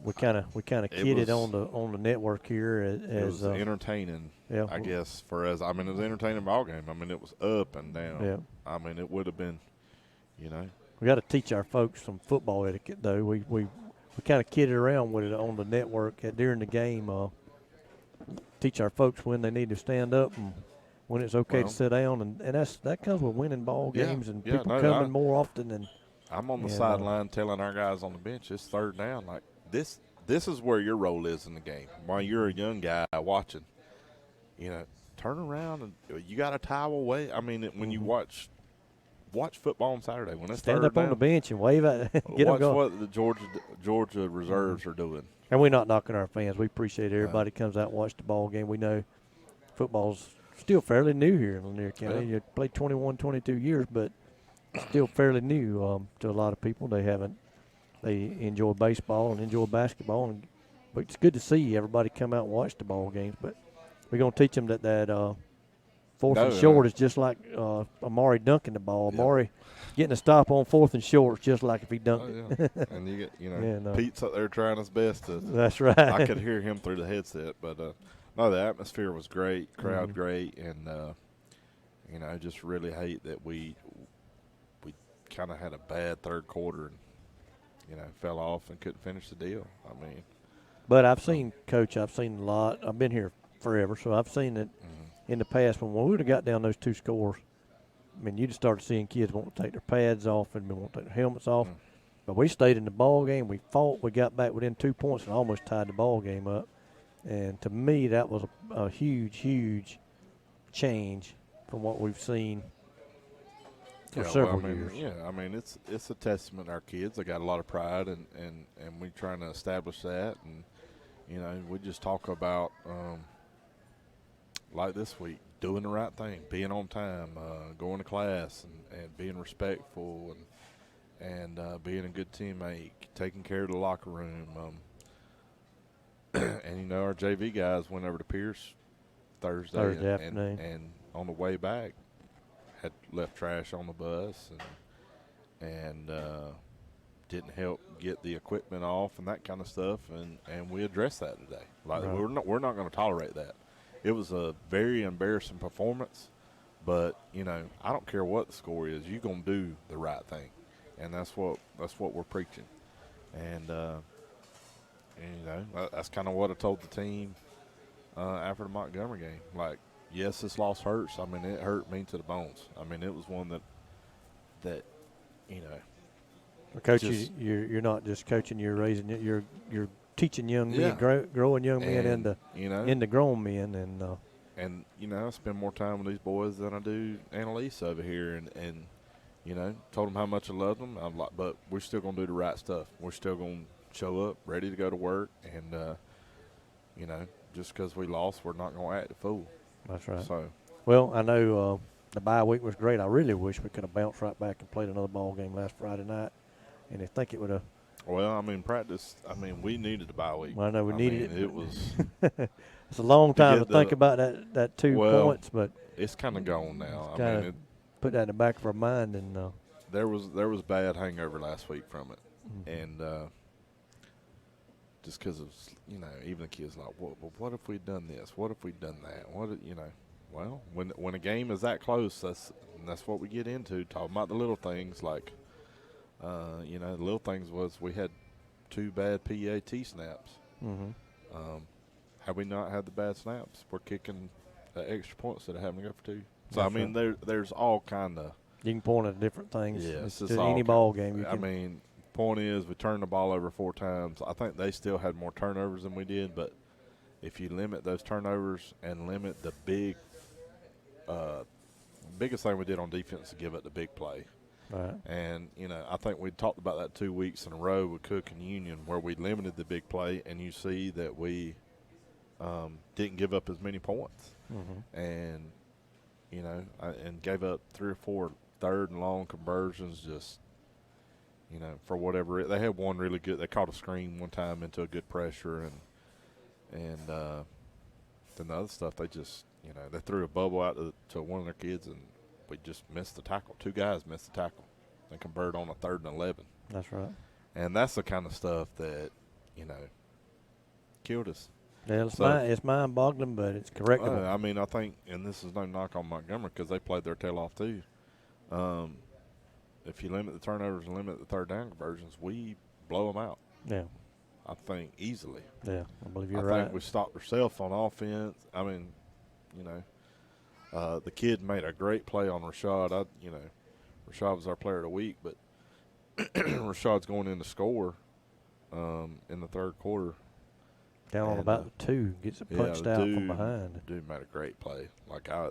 We kind of kidded on the network here as it was entertaining. Yeah, I guess for us. It was an entertaining ball game. It was up and down. Yeah. It would have been, We got to teach our folks some football etiquette, though. We kind of kidded around with it on the network during the game. Teach our folks when they need to stand up and when it's okay to sit down, and that comes with winning ball games and people coming more often. And I'm on the sideline telling our guys on the bench, it's 3rd down. Like this is where your role is in the game. While you're a young guy watching, turn around and you got a towel away. When you watch football on Saturday when it's stand up on the bench and wave at get watch them going. What the Georgia reserves are doing. And we're not knocking our fans. We appreciate everybody comes out and watch the ball game. We know football's still fairly new here in Lanier County. You played 21, 22 years, but still fairly new to a lot of people. They enjoy baseball and enjoy basketball, but it's good to see everybody come out and watch the ball games. But we're going to teach them that Fourth No, and short is just like Amari dunking the ball. Yep. Amari getting a stop on 4th and short is just like if he dunked it. And you get, Yeah, no. Pete's up there trying his best to. That's right. I could hear him through the headset, but no, the atmosphere was great, crowd Mm-hmm. great, and I just really hate that we kind of had a bad third quarter and fell off and couldn't finish the deal. I mean, But I've seen, Coach, a lot. I've been here forever, so I've seen it in the past when we would have got down those 2 scores. I mean, you just started seeing kids want to take their pads off and want to take their helmets off. But we stayed in the ball game. We fought. We got back within 2 points and almost tied the ball game up. And to me, that was a huge, huge change from what we've seen for several years. Yeah, I mean it's a testament to our kids. They got a lot of pride, and we're trying to establish that. And we just talk about like this week, doing the right thing, being on time, going to class, and being respectful, and being a good teammate, taking care of the locker room. And our JV guys went over to Pierce Thursday afternoon, and on the way back had left trash on the bus and didn't help get the equipment off and that kind of stuff, and we addressed that today. Like Right. we're not going to tolerate that. It was a very embarrassing performance, but I don't care what the score is. You're going to do the right thing, and that's what we're preaching. And that's kind of what I told the team after the Montgomery game. Like, yes, this loss hurts. I mean, it hurt me to the bones. I mean, it was one that Coach, just- you're not just coaching. You're raising. You're teaching young Yeah. men, growing young men and, into grown men, and I spend more time with these boys than I do Annalise over here, and told them how much I love them. I'm like, but we're still gonna do the right stuff. We're still gonna show up, ready to go to work, and just because we lost, we're not gonna act a fool. that's right. So, Well, I know the bye week was great. I really wish we could have bounced right back and played another ball game last Friday night, and I think it would have. well, I mean, practice. I mean, we needed the bye week. Well, I know we needed mean, it. It was. It's a long time to get think the- about that 2 Well, points, but It's kind of gone now. I kinda mean, put that in the back of our mind. And there was bad hangover last week from it, Mm-hmm. and just because of even the kids like, well, what if we'd done this? What if we'd done that? Well, when a game is that close, that's what we get into, talking about the little things. Like the little things was we had 2 bad PAT snaps. Had we not had the bad snaps, we're kicking the extra point instead of having to go for 2. So That's I mean, there's all kind of. you can point at different things. Yes, It's it's just all any kind- ball game. You I can, mean, point is we turned the ball over 4 times. I think they still had more turnovers than we did, but if you limit those turnovers and limit the biggest thing we did on defense is give up the big play. right. And, I think we talked about that 2 weeks in a row with Cook and Union where we limited the big play, and you see that we didn't give up as many points. And, and gave up 3 or 4 third and long conversions just, for whatever. They had one really good. They caught a screen one time into a good pressure, and then the other stuff, they just, they threw a bubble out to one of their kids, and we just missed the tackle. 2 guys missed the tackle and converted on a 3rd and 11. That's right. And that's the kind of stuff that, killed us. Yeah, it's mind-boggling, but it's correctable. I mean, I think, and this is no knock on Montgomery because they played their tail off too. If you limit the turnovers and limit the 3rd down conversions, we blow them out. Yeah, I think easily. yeah, I believe you're I right. think we stopped ourselves on offense. I mean, the kid made a great play on Rashad. Rashad was our player of the week, but Rashad's going in to score in the 3rd quarter. Down on and, about the 2, gets it punched out from behind. Dude made a great play. Like I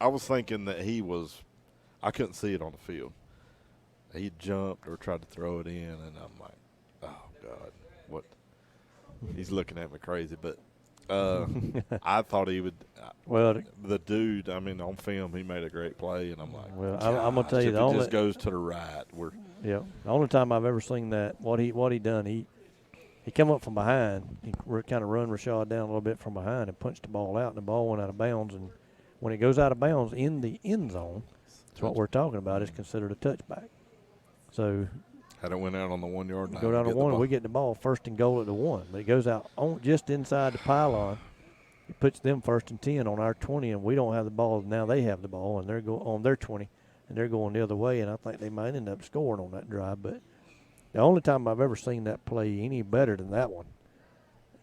was thinking that I couldn't see it on the field. He jumped or tried to throw it in, and I'm like, oh God, what? He's looking at me crazy, but I thought he would. Well, The dude, I mean, on film, he made a great play, and I'm like, Well, I'm gonna tell you, if the it only- just goes to the right, yeah, the only time I've ever seen that, what he done, He come up from behind. He kind of run Rashad down a little bit from behind and punched the ball out, and the ball went out of bounds. And when it goes out of bounds in the end zone, that's what we're talking about, is considered a touchback. So had it went out on the 1 yard line. Go down to one, we get the ball first and goal at the 1. But it goes out just inside the pylon. It puts them 1st and 10 on our 20, and we don't have the ball. Now they have the ball, and they're on their 20, and they're going the other way. And I think they might end up scoring on that drive. But the only time I've ever seen that play any better than that one,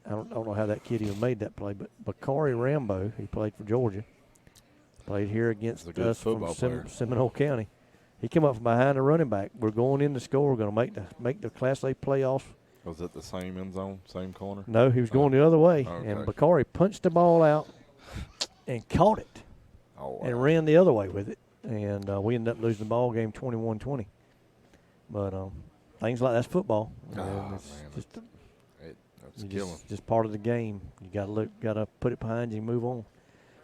I don't know how that kid even made that play, but Bakari Rambo, he played for Georgia, played here against us from Seminole County. He came up from behind the running back. We're going in to score. We're going to make the Class A playoffs. Was it the same end zone, same corner? No, he was going the other way. Okay. And Bakari punched the ball out and caught it and ran the other way with it. And we ended up losing the ball game 21-20. But things like that's football. It's just part of the game. You got to put it behind you and move on.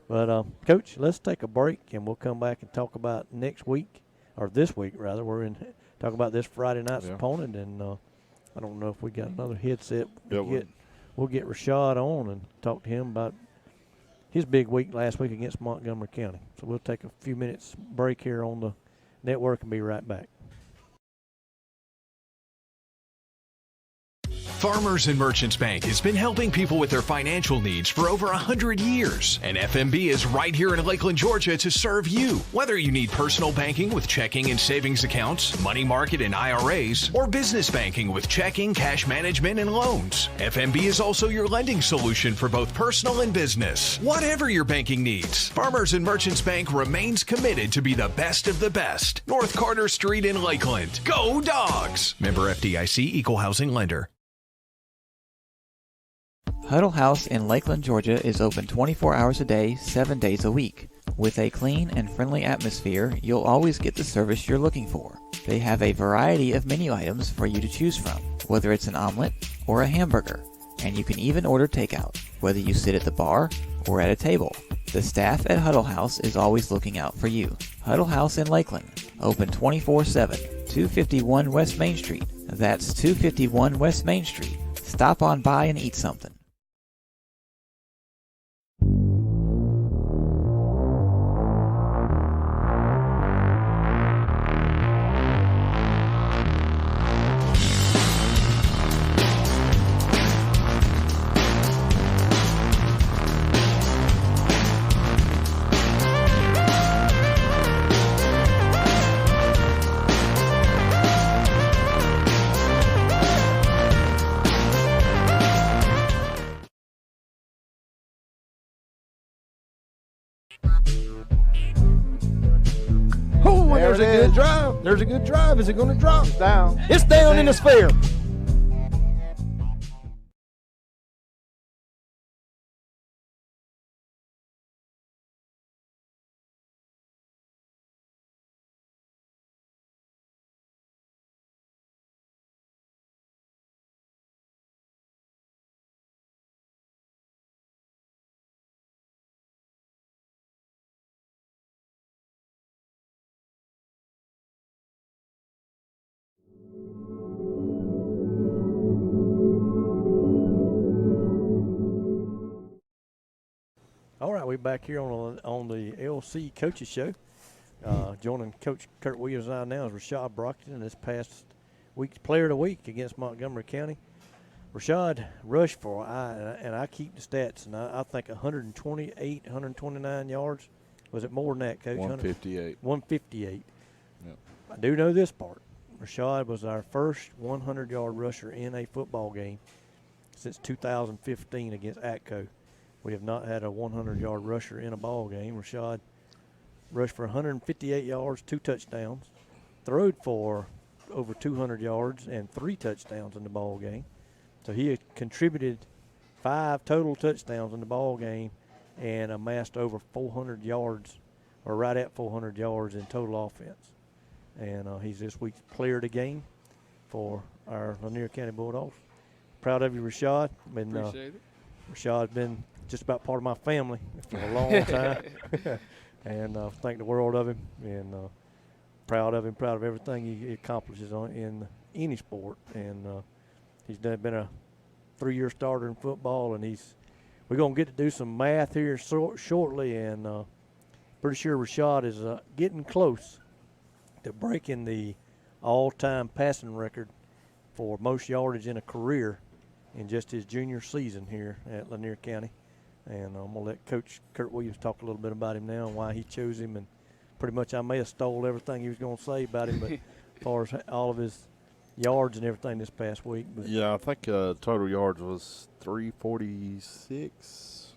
But, Coach, let's take a break, and we'll come back and talk about next week. Or this week, rather. Talk about this Friday night's opponent, and I don't know if we got another headset. We'll get Rashad on and talk to him about his big week last week against Montgomery County. So we'll take a few minutes break here on the network and be right back. Farmers and Merchants Bank has been helping people with their financial needs for over 100 years. And FMB is right here in Lakeland, Georgia to serve you. Whether you need personal banking with checking and savings accounts, money market and IRAs, or business banking with checking, cash management, and loans, FMB is also your lending solution for both personal and business. Whatever your banking needs, Farmers and Merchants Bank remains committed to be the best of the best. North Carter Street in Lakeland. Go Dogs! Member FDIC, Equal Housing Lender. Huddle House in Lakeland, Georgia is open 24 hours a day, 7 days a week. With a clean and friendly atmosphere, you'll always get the service you're looking for. They have a variety of menu items for you to choose from, whether it's an omelet or a hamburger. And you can even order takeout, whether you sit at the bar or at a table. The staff at Huddle House is always looking out for you. Huddle House in Lakeland, open 24/7, 251 West Main Street. That's 251 West Main Street. Stop on by and eat something. There's a good drive. There's a good drive. Is it going to drop? It's down. It's down in the sphere. All right, we're back here on the LC Coaches Show. Joining Coach Kurt Williams and I now is Rashad Brockton, this past week's Player of the Week against Montgomery County. Rashad rushed for, and I keep the stats, and I think 128, 129 yards. Was it more than that, Coach? 158. 158. Yep. I do know this part. Rashad was our first 100-yard rusher in a football game since 2015 against ATCO. We have not had a 100-yard rusher in a ball game. Rashad rushed for 158 yards, 2 touchdowns, throwed for over 200 yards and 3 touchdowns in the ball game. So he had contributed 5 total touchdowns in the ball game and amassed over 400 yards, or right at 400 yards in total offense. And he's this week's player of the game for our Lanier County Bulldogs. Proud of you, Rashad. Appreciate it. Rashad's been just about part of my family for a long time. And think the world of him, and proud of him, proud of everything he accomplishes in any sport. And he's been a 3-year starter in football, and we're going to get to do some math here shortly, and pretty sure Rashad is getting close to breaking the all-time passing record for most yardage in a career in just his junior season here at Lanier County. And I'm going to let Coach Kurt Williams talk a little bit about him now and why he chose him. And pretty much I may have stole everything he was going to say about him, but as far as all of his yards and everything this past week. But yeah, I think total yards was 346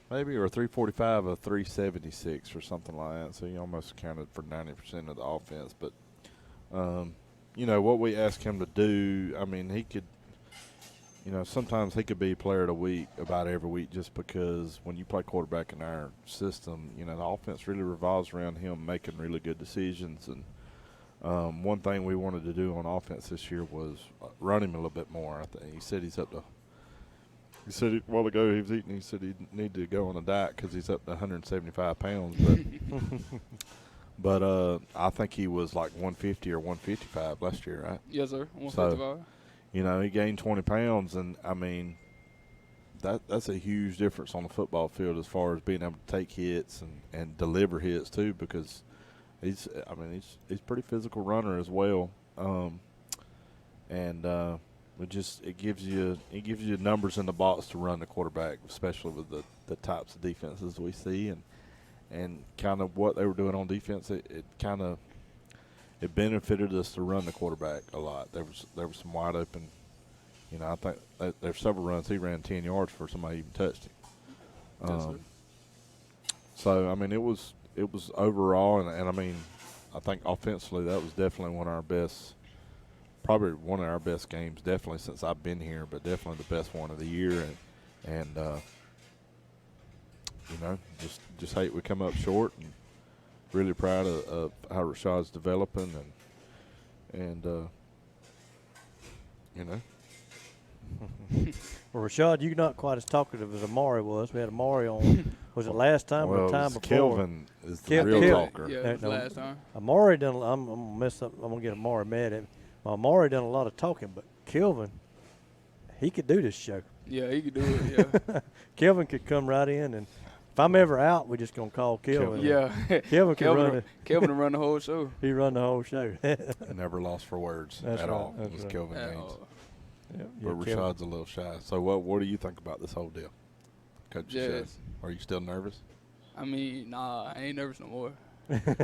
maybe, or 345 or 376 or something like that. So he almost accounted for 90% of the offense. But, you know, what we asked him to do, I mean, he could, you know, sometimes he could be player of the week about every week just because when you play quarterback in our system, you know, the offense really revolves around him making really good decisions. And one thing we wanted to do on offense this year was run him a little bit more. I think he said he's up to – he said a while ago he was eating, he said he needed to go on a diet because he's up to 175 pounds. But I think he was like 150 or 155 last year, right? Yes, sir, 155. So, you know, he gained 20 pounds, and, I mean, that's a huge difference on the football field as far as being able to take hits and deliver hits too, because he's a pretty physical runner as well. It gives you numbers in the box to run the quarterback, especially with the types of defenses we see and kind of what they were doing on defense. It benefited us to run the quarterback a lot. There was some wide open. You know, I think there's several runs he ran 10 yards before somebody even touched him. So I mean, it was overall, and I mean, I think offensively that was definitely one of our best. Probably one of our best games, definitely since I've been here, but definitely the best one of the year. And you know, just hate we come up short, and really proud of how Rashad's developing, and you know. Well, Rashad, you're not quite as talkative as Amari was. We had Amari on, was it last time or the time before? Kelvin is the real talker. Yeah, it was last time. Amari done. I'm gonna mess up. I'm gonna get Amari mad at me. Amari done a lot of talking, but Kelvin, he could do this show. Yeah, he could do it, yeah. Kelvin could come right in, and if I'm ever out, we're just going to call Kelvin. Yeah. Kelvin can run it. Kelvin will run the whole show. He run the whole show. Never lost for words That's at right, all. that's It was right. Kelvin At Gaines. all. Yeah, But Kelvin. Rashad's a little shy. So what do you think about this whole deal, Coach? Yes. Are you still nervous? I mean, nah, I ain't nervous no more.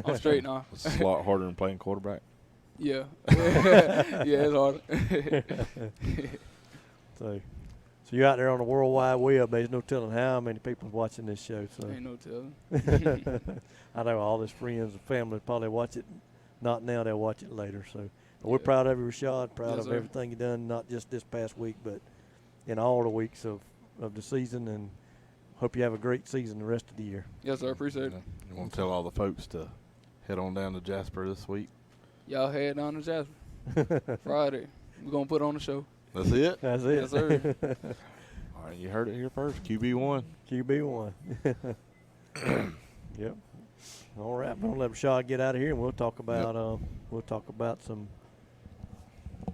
I'm straight now. It's a lot harder than playing quarterback. Yeah. Yeah, it's hard. So you're out there on the World Wide Web. There's no telling how many people's watching this show. So Ain't no telling. I know all his friends and family probably watch it. Not now, they'll watch it later. So but we're Yeah. proud of you, Rashad. Proud Yes, of sir. everything you've done, not just this past week, but in all the weeks of the season. And hope you have a great season the rest of the year. Yes, sir, appreciate it. You want to tell all the folks to head on down to Jasper this week? Y'all head down to Jasper Friday. We're going to put on the show. That's it? That's it. Yes, sir. All right, you heard it here first. QB1. QB1. Yep. All right, I'm gonna let Rashad get out of here, and we'll talk about some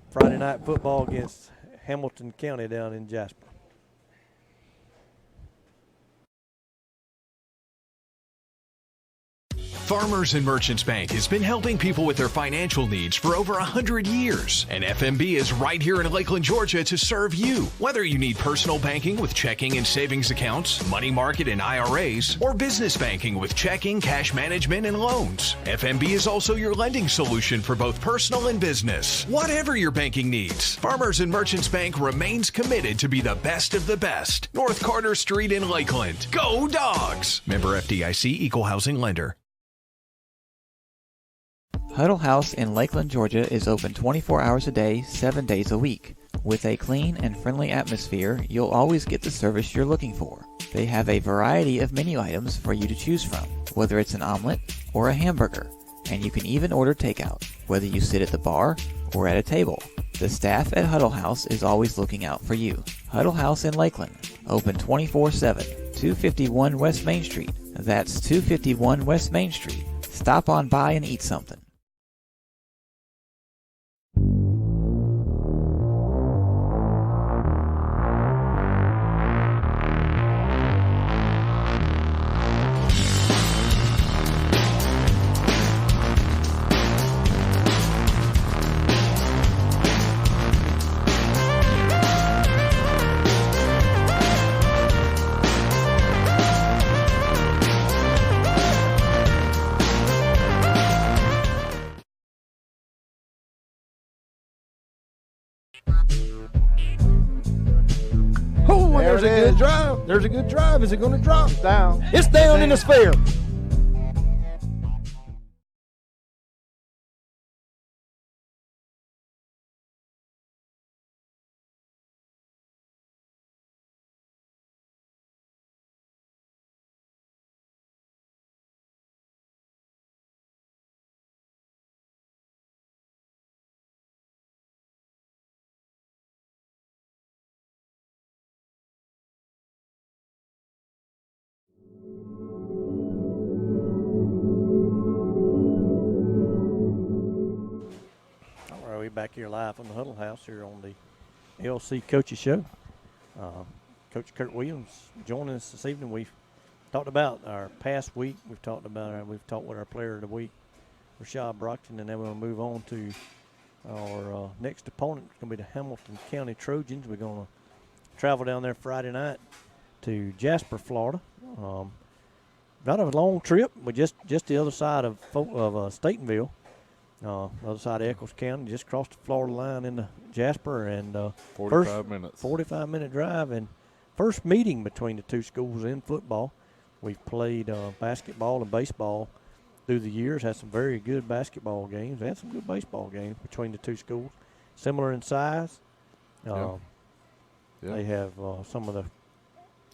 Friday night football against Hamilton County down in Jasper. Farmers and Merchants Bank has been helping people with their financial needs for over 100 years. And FMB is right here in Lakeland, Georgia to serve you. Whether you need personal banking with checking and savings accounts, money market and IRAs, or business banking with checking, cash management, and loans, FMB is also your lending solution for both personal and business. Whatever your banking needs, Farmers and Merchants Bank remains committed to be the best of the best. North Carter Street in Lakeland. Go Dogs! Member FDIC, Equal Housing Lender. Huddle House in Lakeland, Georgia is open 24 hours a day, 7 days a week. With a clean and friendly atmosphere, you'll always get the service you're looking for. They have a variety of menu items for you to choose from, whether it's an omelet or a hamburger. And you can even order takeout, whether you sit at the bar or at a table. The staff at Huddle House is always looking out for you. Huddle House in Lakeland, open 24/7, 251 West Main Street. That's 251 West Main Street. Stop on by and eat something. Oh, and there's a good drive. There's a good drive. Is it going to drop? It's down. It's down in the sphere. All right, we're back here live from the Huddle House here on the LC Coaches Show. Coach Kurt Williams joining us this evening. We've talked about our past week. We've talked with our player of the week, Rashad Brockton, and then we're going to move on to our next opponent. It's going to be the Hamilton County Trojans. We're going to travel down there Friday night to Jasper, Florida. Not a long trip, but just the other side of Statenville. The other side of Eccles County, just crossed the Florida line into Jasper, and 45 minutes. 45-minute drive, and first meeting between the two schools in football. We've played basketball and baseball through the years, had some very good basketball games, and some good baseball games between the two schools. Similar in size. Yeah. They have some of the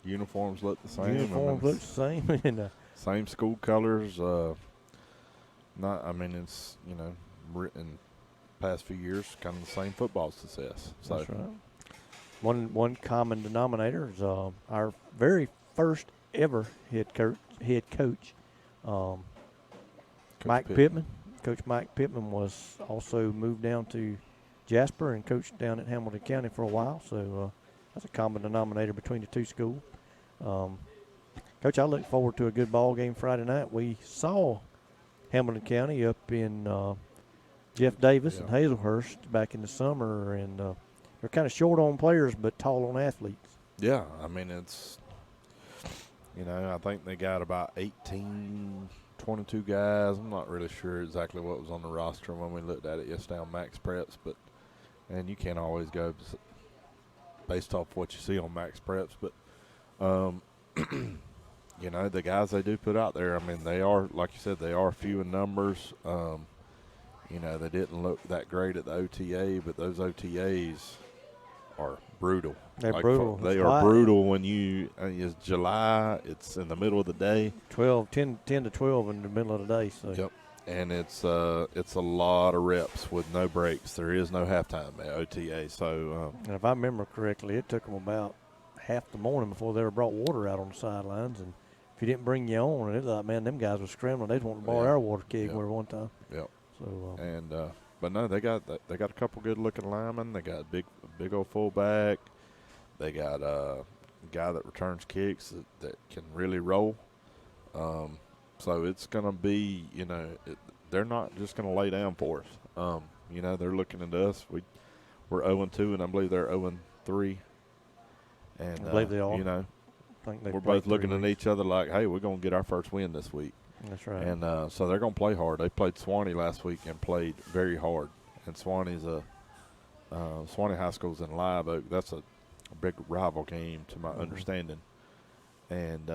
Uniforms look the same. uniforms look the same. And, same school colors. It's in past few years, kind of the same football success. So that's right. One common denominator is our very first ever head coach, Mike Pittman. Coach Mike Pittman was also moved down to Jasper and coached down at Hamilton County for a while. So that's a common denominator between the two schools. Coach, I look forward to a good ball game Friday night. We saw Hamilton County up in Jeff Davis and Hazelhurst back in the summer, and they're kind of short on players but tall on athletes. Yeah, it's, I think they got about 22 guys. I'm not really sure exactly what was on the roster when we looked at it yesterday on Max Preps, and you can't always go based off what you see on Max Preps, but the guys they do put out there, they are, like you said, they are few in numbers. They didn't look that great at the OTA, but those OTAs are brutal. They're brutal. They are brutal when it's July, it's in the middle of the day. 10 to 12 in the middle of the day. So. Yep. And it's a lot of reps with no breaks. There is no halftime at OTA. So, and if I remember correctly, it took them about half the morning before they were brought water out on the sidelines, and if you didn't bring your own, and it was like, man, them guys were scrambling. They'd want to borrow our water keg where one time. Yep. So, but no, they got a couple good looking linemen. They got big old fullback. They got a guy that returns kicks that can really roll. So it's gonna be, they're not just gonna lay down for us. They're looking at us. We're 0-2, and I believe they're 0-3. And I believe they are. We're both looking at each other like, hey, we're going to get our first win this week. That's right. And so they're going to play hard. They played Swanee last week and played very hard. And Swanee High School's in Live Oak. That's a big rival game to my understanding. And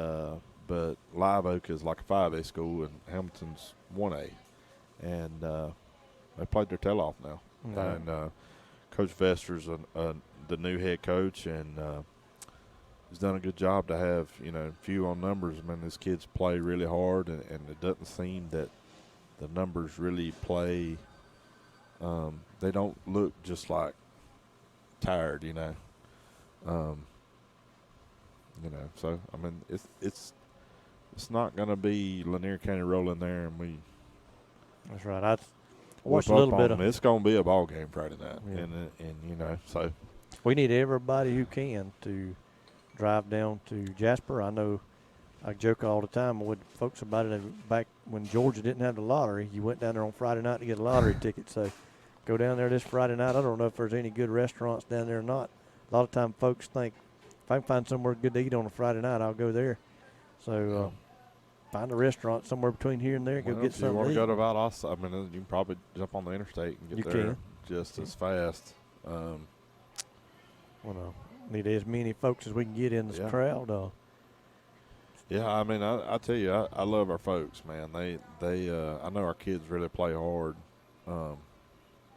but Live Oak is like a 5A school, and Hamilton's 1A. And they played their tail off now. Mm-hmm. And Coach Vester's the new head coach, and he's done a good job to have, few on numbers. These kids play really hard, and it doesn't seem that the numbers really play. They don't look just like tired, So it's not going to be Lanier County rolling there, and we. That's right. I watched a little bit of. It's going to be a ball game Friday night, yeah. So we need everybody who can to drive down to Jasper. I know I joke all the time with folks about it. Back when Georgia didn't have the lottery, you went down there on Friday night to get a lottery ticket. So go down there this Friday night. I don't know if there's any good restaurants down there or not. A lot of time folks think if I can find somewhere good to eat on a Friday night, I'll go there. So find a restaurant somewhere between here and there. Go get something. If you want to go eat. to Valdosta, you can probably jump on the interstate and get there just as fast. Need as many folks as we can get in this crowd. Yeah, I mean, I tell you, I love our folks, man. They I know our kids really play hard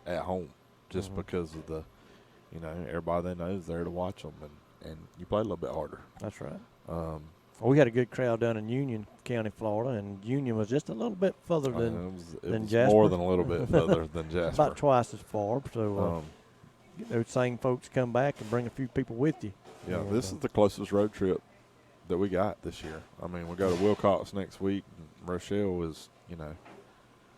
at home just because of the, everybody they know is there to watch them, and you play a little bit harder. That's right. We had a good crowd down in Union County, Florida, and Union was just a little bit further than Jasper. More than a little bit further than Jasper. About twice as far. So those same folks come back and bring a few people with you. Yeah, this is the closest road trip that we got this year. I mean, we go to Wilcox next week. And Rochelle is,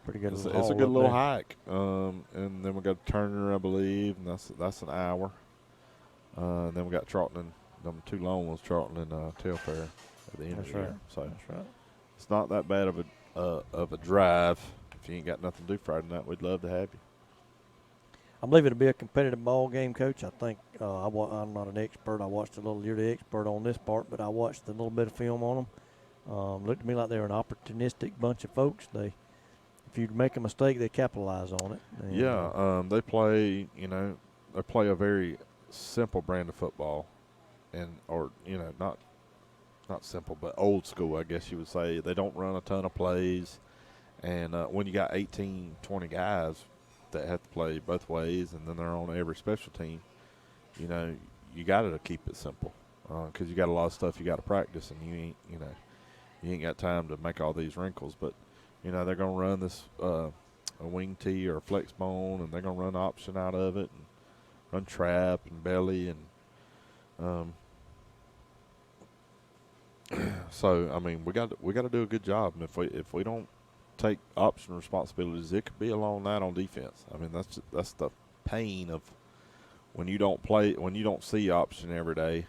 pretty good. It's a good little hike. And then we got Turner, I believe, and that's an hour. And then we got Charlton and them two long ones, Charlton and Telfair at the end of the year. So that's right. It's not that bad of a drive. If you ain't got nothing to do Friday night, we'd love to have you. I believe it'll be a competitive ball game, Coach. I think I'm not an expert. You're the expert on this part, but I watched a little bit of film on them. Looked to me like they were an opportunistic bunch of folks. If you make a mistake, they capitalize on it. And, they play. They play a very simple brand of football, not simple, but old school, I guess you would say. They don't run a ton of plays, and when you got 18, 20 guys that have to play both ways, and then they're on every special team, you got to keep it simple because you got a lot of stuff you got to practice, and you ain't got time to make all these wrinkles. But they're gonna run this a wing tee or a flex bone, and they're gonna run option out of it, and run trap and belly, and so I mean we got to do a good job, and if we don't take option responsibilities, it could be along that on defense. I mean that's the pain of when you don't see option every day.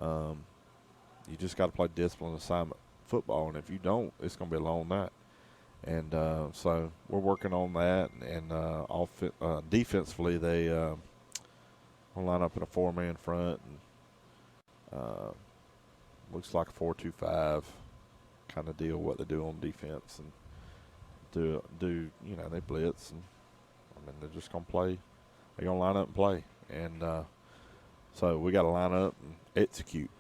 You just got to play discipline assignment football, and if you don't, it's going to be a long night. And so we're working on that. And defensively, they will line up in a 4-man front, and looks like a 4-2-5 kind of deal. What they do on defense, and do they blitz, and I mean they're just going to play. They're going to line up and play, and so we got to line up and execute.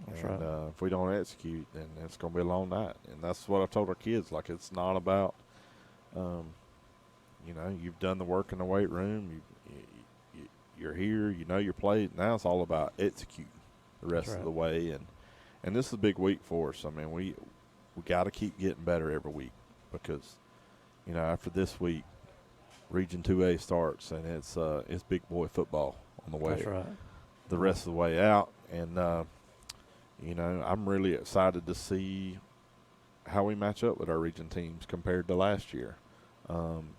That's and right. If we don't execute, then it's going to be a long night. And that's what I've told our kids. Like, it's not about, you've done the work in the weight room. You're here. You're playing. Now it's all about executing the rest of the way. And this is a big week for us. I mean, we got to keep getting better every week because, after this week, Region 2A starts, and it's big boy football on the way. That's right. The rest of the way out. And, I'm really excited to see how we match up with our region teams compared to last year. And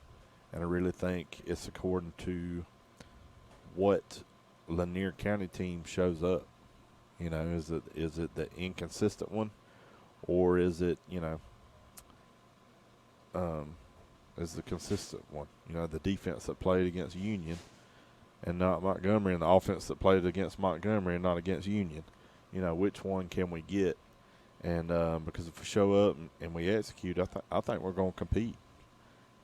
I really think it's according to what Lanier County team shows up. Is it the inconsistent one, or is it, is the consistent one? The defense that played against Union and not Montgomery, and the offense that played against Montgomery and not against Union. Which one can we get? And because if we show up and we execute, I think we're going to compete.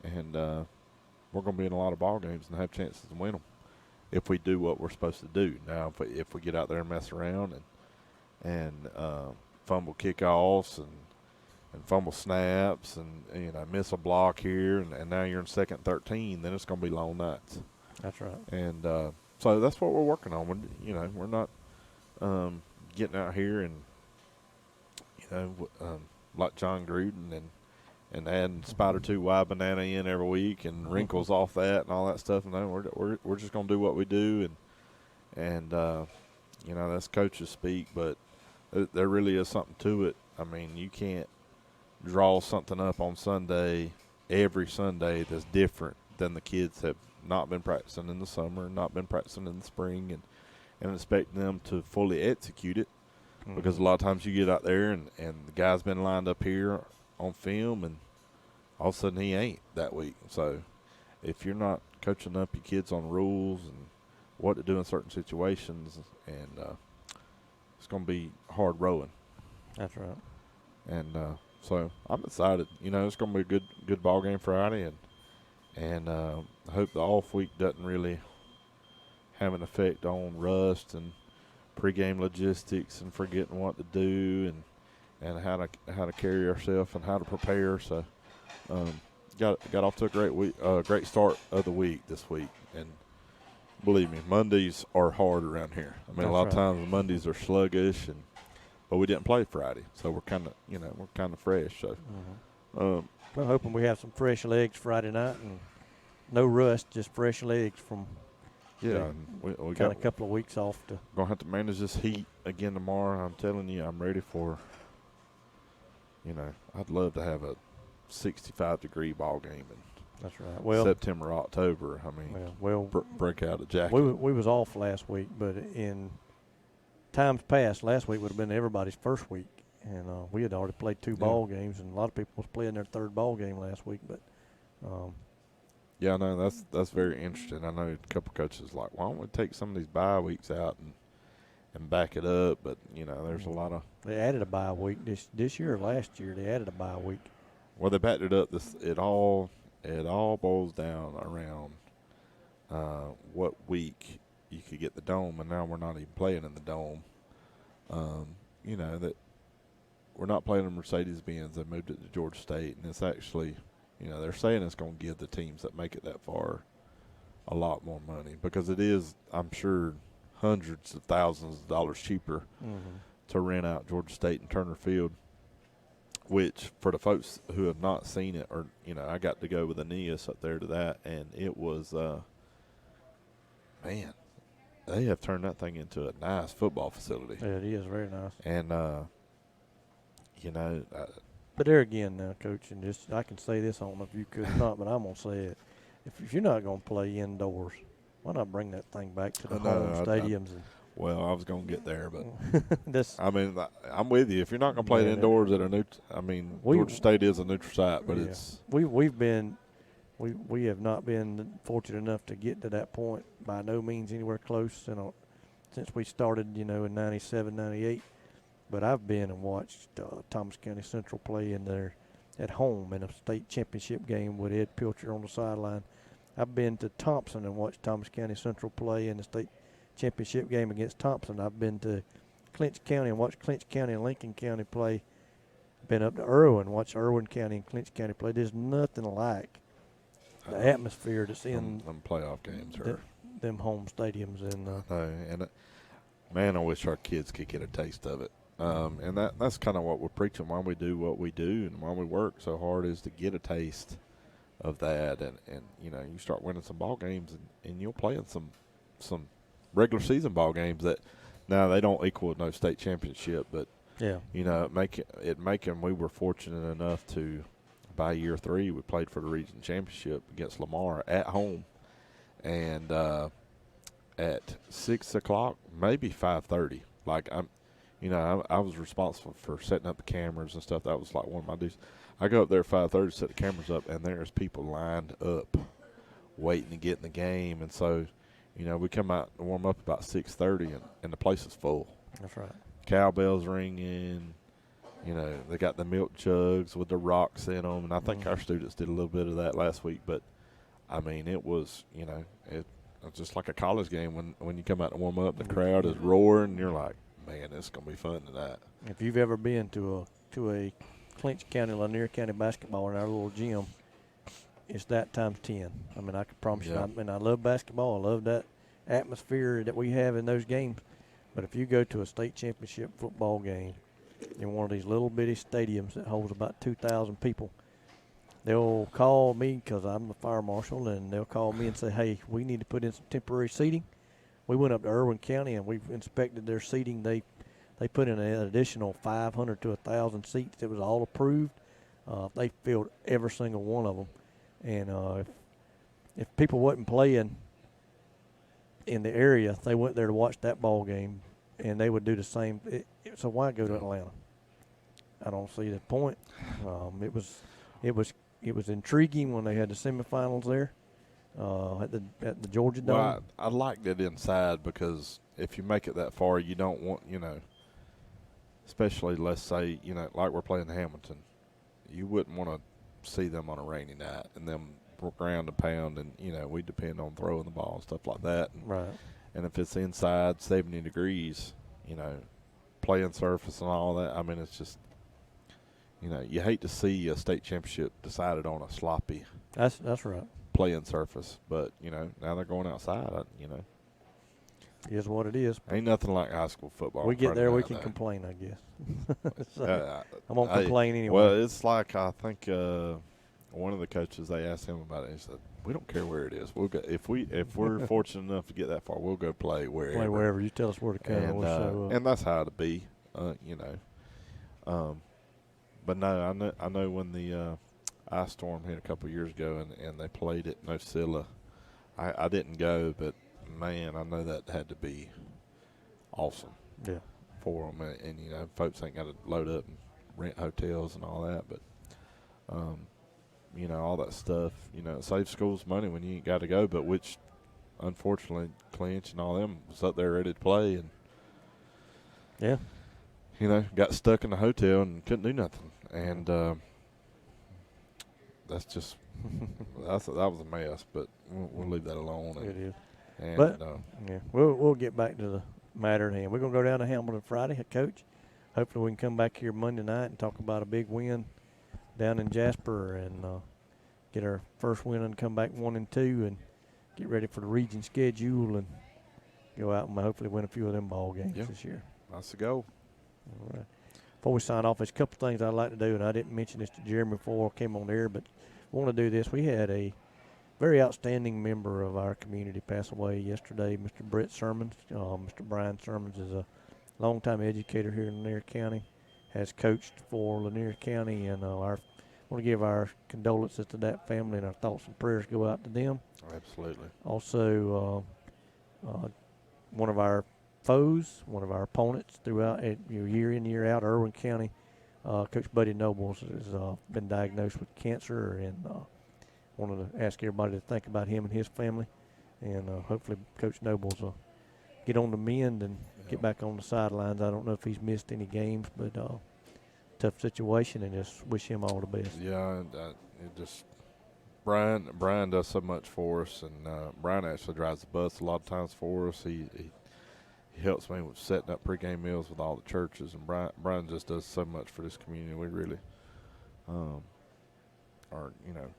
And we're going to be in a lot of ball games and have chances to win them if we do what we're supposed to do. Now, if we get out there and mess around and fumble kickoffs and fumble snaps and miss a block here and now you're in second 13, then it's going to be long nights. That's right. And so that's what we're working on. We're not getting out here and like John Gruden and adding Spider 2 wide banana in every week and wrinkles off that and all that stuff. No, we're just gonna do what we do and that's coaches speak, but there really is something to it. I mean, you can't draw something up on Sunday every Sunday that's different than the kids have not been practicing in the summer, not been practicing in the spring, and expect them to fully execute it. Because a lot of times you get out there and the guy's been lined up here on film and all of a sudden he ain't that week. So if you're not coaching up your kids on rules and what to do in certain situations, and it's going to be hard rowing. That's right. And so I'm excited. It's going to be a good ball game Friday, and I hope the off week doesn't really have an effect on rust and pregame logistics and forgetting what to do and how to carry ourselves and how to prepare. So got off to a great week, great start of the week this week. And believe me, Mondays are hard around here. I mean, That's a lot of right. times Mondays are sluggish, but we didn't play Friday, so we're kind of fresh. So We're hoping we have some fresh legs Friday night and no rust, just fresh legs from yeah, and we kind got of a couple of weeks off to. gonna have to manage this heat again tomorrow. I'm telling you, I'm ready for. I'd love to have a 65-degree ball game in That's right. Well, September, October. I mean, break out a jacket. we was off last week, but in times past, last week would have been everybody's first week, and we had already played 2 ball games, and a lot of people was playing their 3rd ball game last week. But yeah, I know that's very interesting. I know a couple coaches like, why don't we take some of these bye weeks out and back it up? But there's a lot of they added a bye week this year or last year. They added a bye week. well, they backed it up. It all boils down around what week you could get the dome, and now we're not even playing in the dome. That we're not playing in Mercedes-Benz. They moved it to Georgia State, and it's actually, they're saying it's going to give the teams that make it that far a lot more money because it is, I'm sure, hundreds of thousands of dollars cheaper to rent out Georgia State and Turner Field. Which, for the folks who have not seen it, or I got to go with Aeneas up there to that, and it was, man, they have turned that thing into a nice football facility. Yeah, it is very nice. And But there again, now, Coach, and just I can say this. I don't know if you could or not, but I'm gonna say it. If you're not gonna play indoors, why not bring that thing back to the home stadiums? Well, I was going to get there, but I mean, I'm with you. If you're not going to play it indoors at a Georgia State is a neutral site, but it's we have not been fortunate enough to get to that point by no means anywhere close. Since we started, in '97, '98. But I've been and watched Thomas County Central play in there at home in a state championship game with Ed Pilcher on the sideline. I've been to Thompson and watched Thomas County Central play in the state championship game against Thompson. I've been to Clinch County and watched Clinch County and Lincoln County play. Been up to Irwin, watched Irwin County and Clinch County play. There's nothing like the atmosphere that's in them playoff games. Them home stadiums. Man, I wish our kids could get a taste of it. And that's kind of what we're preaching, why we do what we do and why we work so hard is to get a taste of that. And you start winning some ball games and you'll play in some regular season ball games that now they don't equal no state championship, but yeah, we were fortunate enough to by year 3 we played for the region championship against Lamar at home, and at 6 o'clock, maybe 5:30. Like I was responsible for setting up the cameras and stuff. That was like one of my duties. I go up there at 5:30, set the cameras up, and there's people lined up waiting to get in the game, and so. We come out and warm up about 6:30, and the place is full. That's right. Cowbells ringing. They got the milk jugs with the rocks in them, and I think our students did a little bit of that last week. But, I mean, it was, it's just like a college game when you come out to warm up, the crowd is roaring, and you're like, man, it's going to be fun tonight. If you've ever been to a Clinch County, Lanier County basketball in our little gym, it's that times 10. I mean, I can promise you. I love basketball. I love that atmosphere that we have in those games. But if you go to a state championship football game in one of these little bitty stadiums that holds about 2,000 people, they'll call me because I'm the fire marshal, and they'll call me and say, hey, we need to put in some temporary seating. We went up to Irwin County, and we've inspected their seating. They put in an additional 500 to 1,000 seats. It was all approved. They filled every single one of them. And if people wasn't playing in the area, they went there to watch that ball game, and they would do the same. So why go to Atlanta? I don't see the point. It was intriguing when they had the semifinals there at the Georgia Dome. Well, I liked it inside because if you make it that far, you don't want especially let's say like we're playing Hamilton, you wouldn't want to see them on a rainy night and them ground and pound, and we depend on throwing the ball and stuff like that. And, right. and if it's inside 70 degrees, playing surface and all that, I mean, it's just, you hate to see a state championship decided on a sloppy That's right. playing surface. But, now they're going outside, It is what it is. Ain't nothing like high school football. We get there, we can complain, I guess. So, I'm going to complain anyway. Well, it's like, I think one of the coaches, they asked him about it. He said, we don't care where it is. We'll go if we're fortunate enough to get that far, we'll go play wherever. Play wherever. You tell us where to come. And, we'll show up. And that's how it'll be, But no, I know when the ice storm hit a couple of years ago and they played at Nosilla, I didn't go, but man, I know that had to be awesome. Yeah. For them, and folks ain't got to load up and rent hotels and all that, but all that stuff, it saves schools money when you ain't got to go, but which unfortunately Clinch and all them was up there ready to play and got stuck in the hotel and couldn't do nothing, and that's just that was a mess, but we'll leave that alone. It is. And, but we'll get back to the matter at hand. We're going to go down to Hamilton Friday, Coach. Hopefully we can come back here Monday night and talk about a big win down in Jasper and get our first win and come back 1-2 and get ready for the region schedule and go out and hopefully win a few of them ball games this year. That's the goal. All right. Before we sign off, there's a couple things I'd like to do, and I didn't mention this to Jeremy before I came on air, but I want to do this. We had a very outstanding member of our community pass away yesterday, Mr. Brett Sermons. Mr. Brian Sermons is a longtime educator here in Lanier County, has coached for Lanier County, and I want to give our condolences to that family, and our thoughts and prayers go out to them. Absolutely. Also, one of our foes, one of our opponents throughout year in, year out, Irwin County, Coach Buddy Nobles has been diagnosed with cancer, and wanted to ask everybody to think about him and his family, and hopefully Coach Nobles will get on the mend and get back on the sidelines. I don't know if he's missed any games, but tough situation, and just wish him all the best. Yeah, Brian does so much for us, and Brian actually drives the bus a lot of times for us. He helps me with setting up pregame meals with all the churches, and Brian just does so much for this community. We really are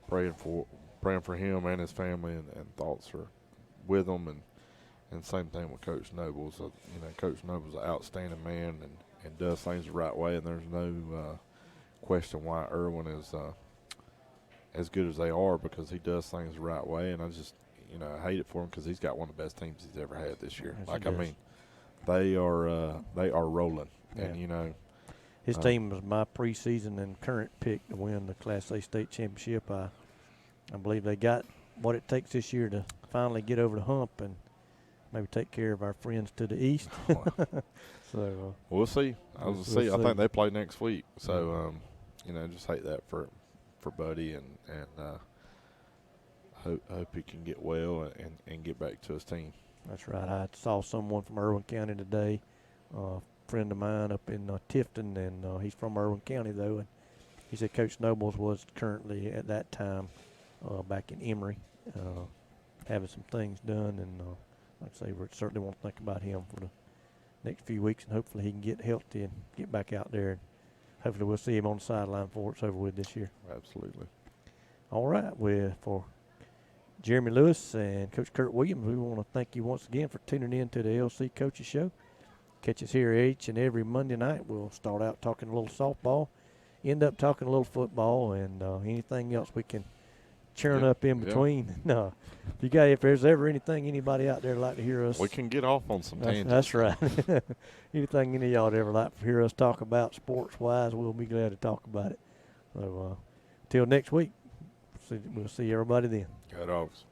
praying for him and his family, and thoughts are with them, and same thing with Coach Nobles. Coach Nobles is an outstanding man and does things the right way, and there's no question why Irwin is as good as they are, because he does things the right way. And I just I hate it for him because he's got one of the best teams he's ever had this year. Yes, they are rolling, and his team was my preseason and current pick to win the Class A state championship. I believe they got what it takes this year to finally get over the hump and maybe take care of our friends to the east. So we'll see. I think they play next week. So just hate that for Buddy, and hope he can get well and get back to his team. That's right. I saw someone from Irwin County today, a friend of mine up in Tifton, and he's from Irwin County, though, and he said Coach Nobles was currently at that time back in Emory having some things done, and like I say, we certainly want to think about him for the next few weeks, and hopefully he can get healthy and get back out there, and hopefully we'll see him on the sideline before it's over with this year. Absolutely. All right. For Jeremy Lewis and Coach Kurt Williams, we want to thank you once again for tuning in to the LC Coaches Show. Catch us here each and every Monday night. We'll start out talking a little softball, end up talking a little football, and anything else we can churn up in between. No, if there's ever anything anybody out there like to hear us, we can get off on some tangents. That's right. Anything any of y'all ever like to hear us talk about sports-wise, we'll be glad to talk about it. So until next week, we'll see everybody then. Go Dogs.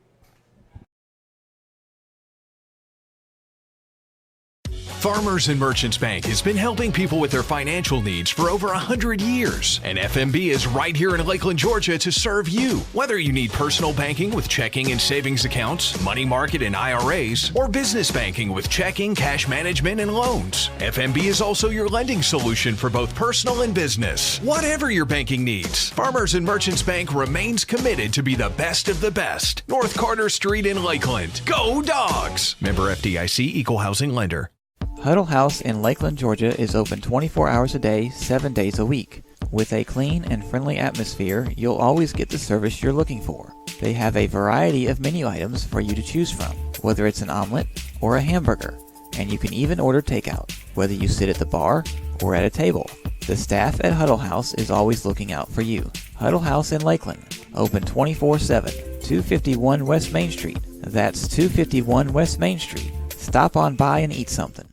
Farmers and Merchants Bank has been helping people with their financial needs for over 100 years, and FMB is right here in Lakeland, Georgia to serve you. Whether you need personal banking with checking and savings accounts, money market and IRAs, or business banking with checking, cash management, and loans, FMB is also your lending solution for both personal and business. Whatever your banking needs, Farmers and Merchants Bank remains committed to be the best of the best. North Carter Street in Lakeland. Go Dogs! Member FDIC, Equal Housing Lender. Huddle House in Lakeland, Georgia is open 24 hours a day, 7 days a week. With a clean and friendly atmosphere, you'll always get the service you're looking for. They have a variety of menu items for you to choose from, whether it's an omelet or a hamburger, and you can even order takeout, whether you sit at the bar or at a table. The staff at Huddle House is always looking out for you. Huddle House in Lakeland, open 24/7, 251 West Main Street. That's 251 West Main Street. Stop on by and eat something.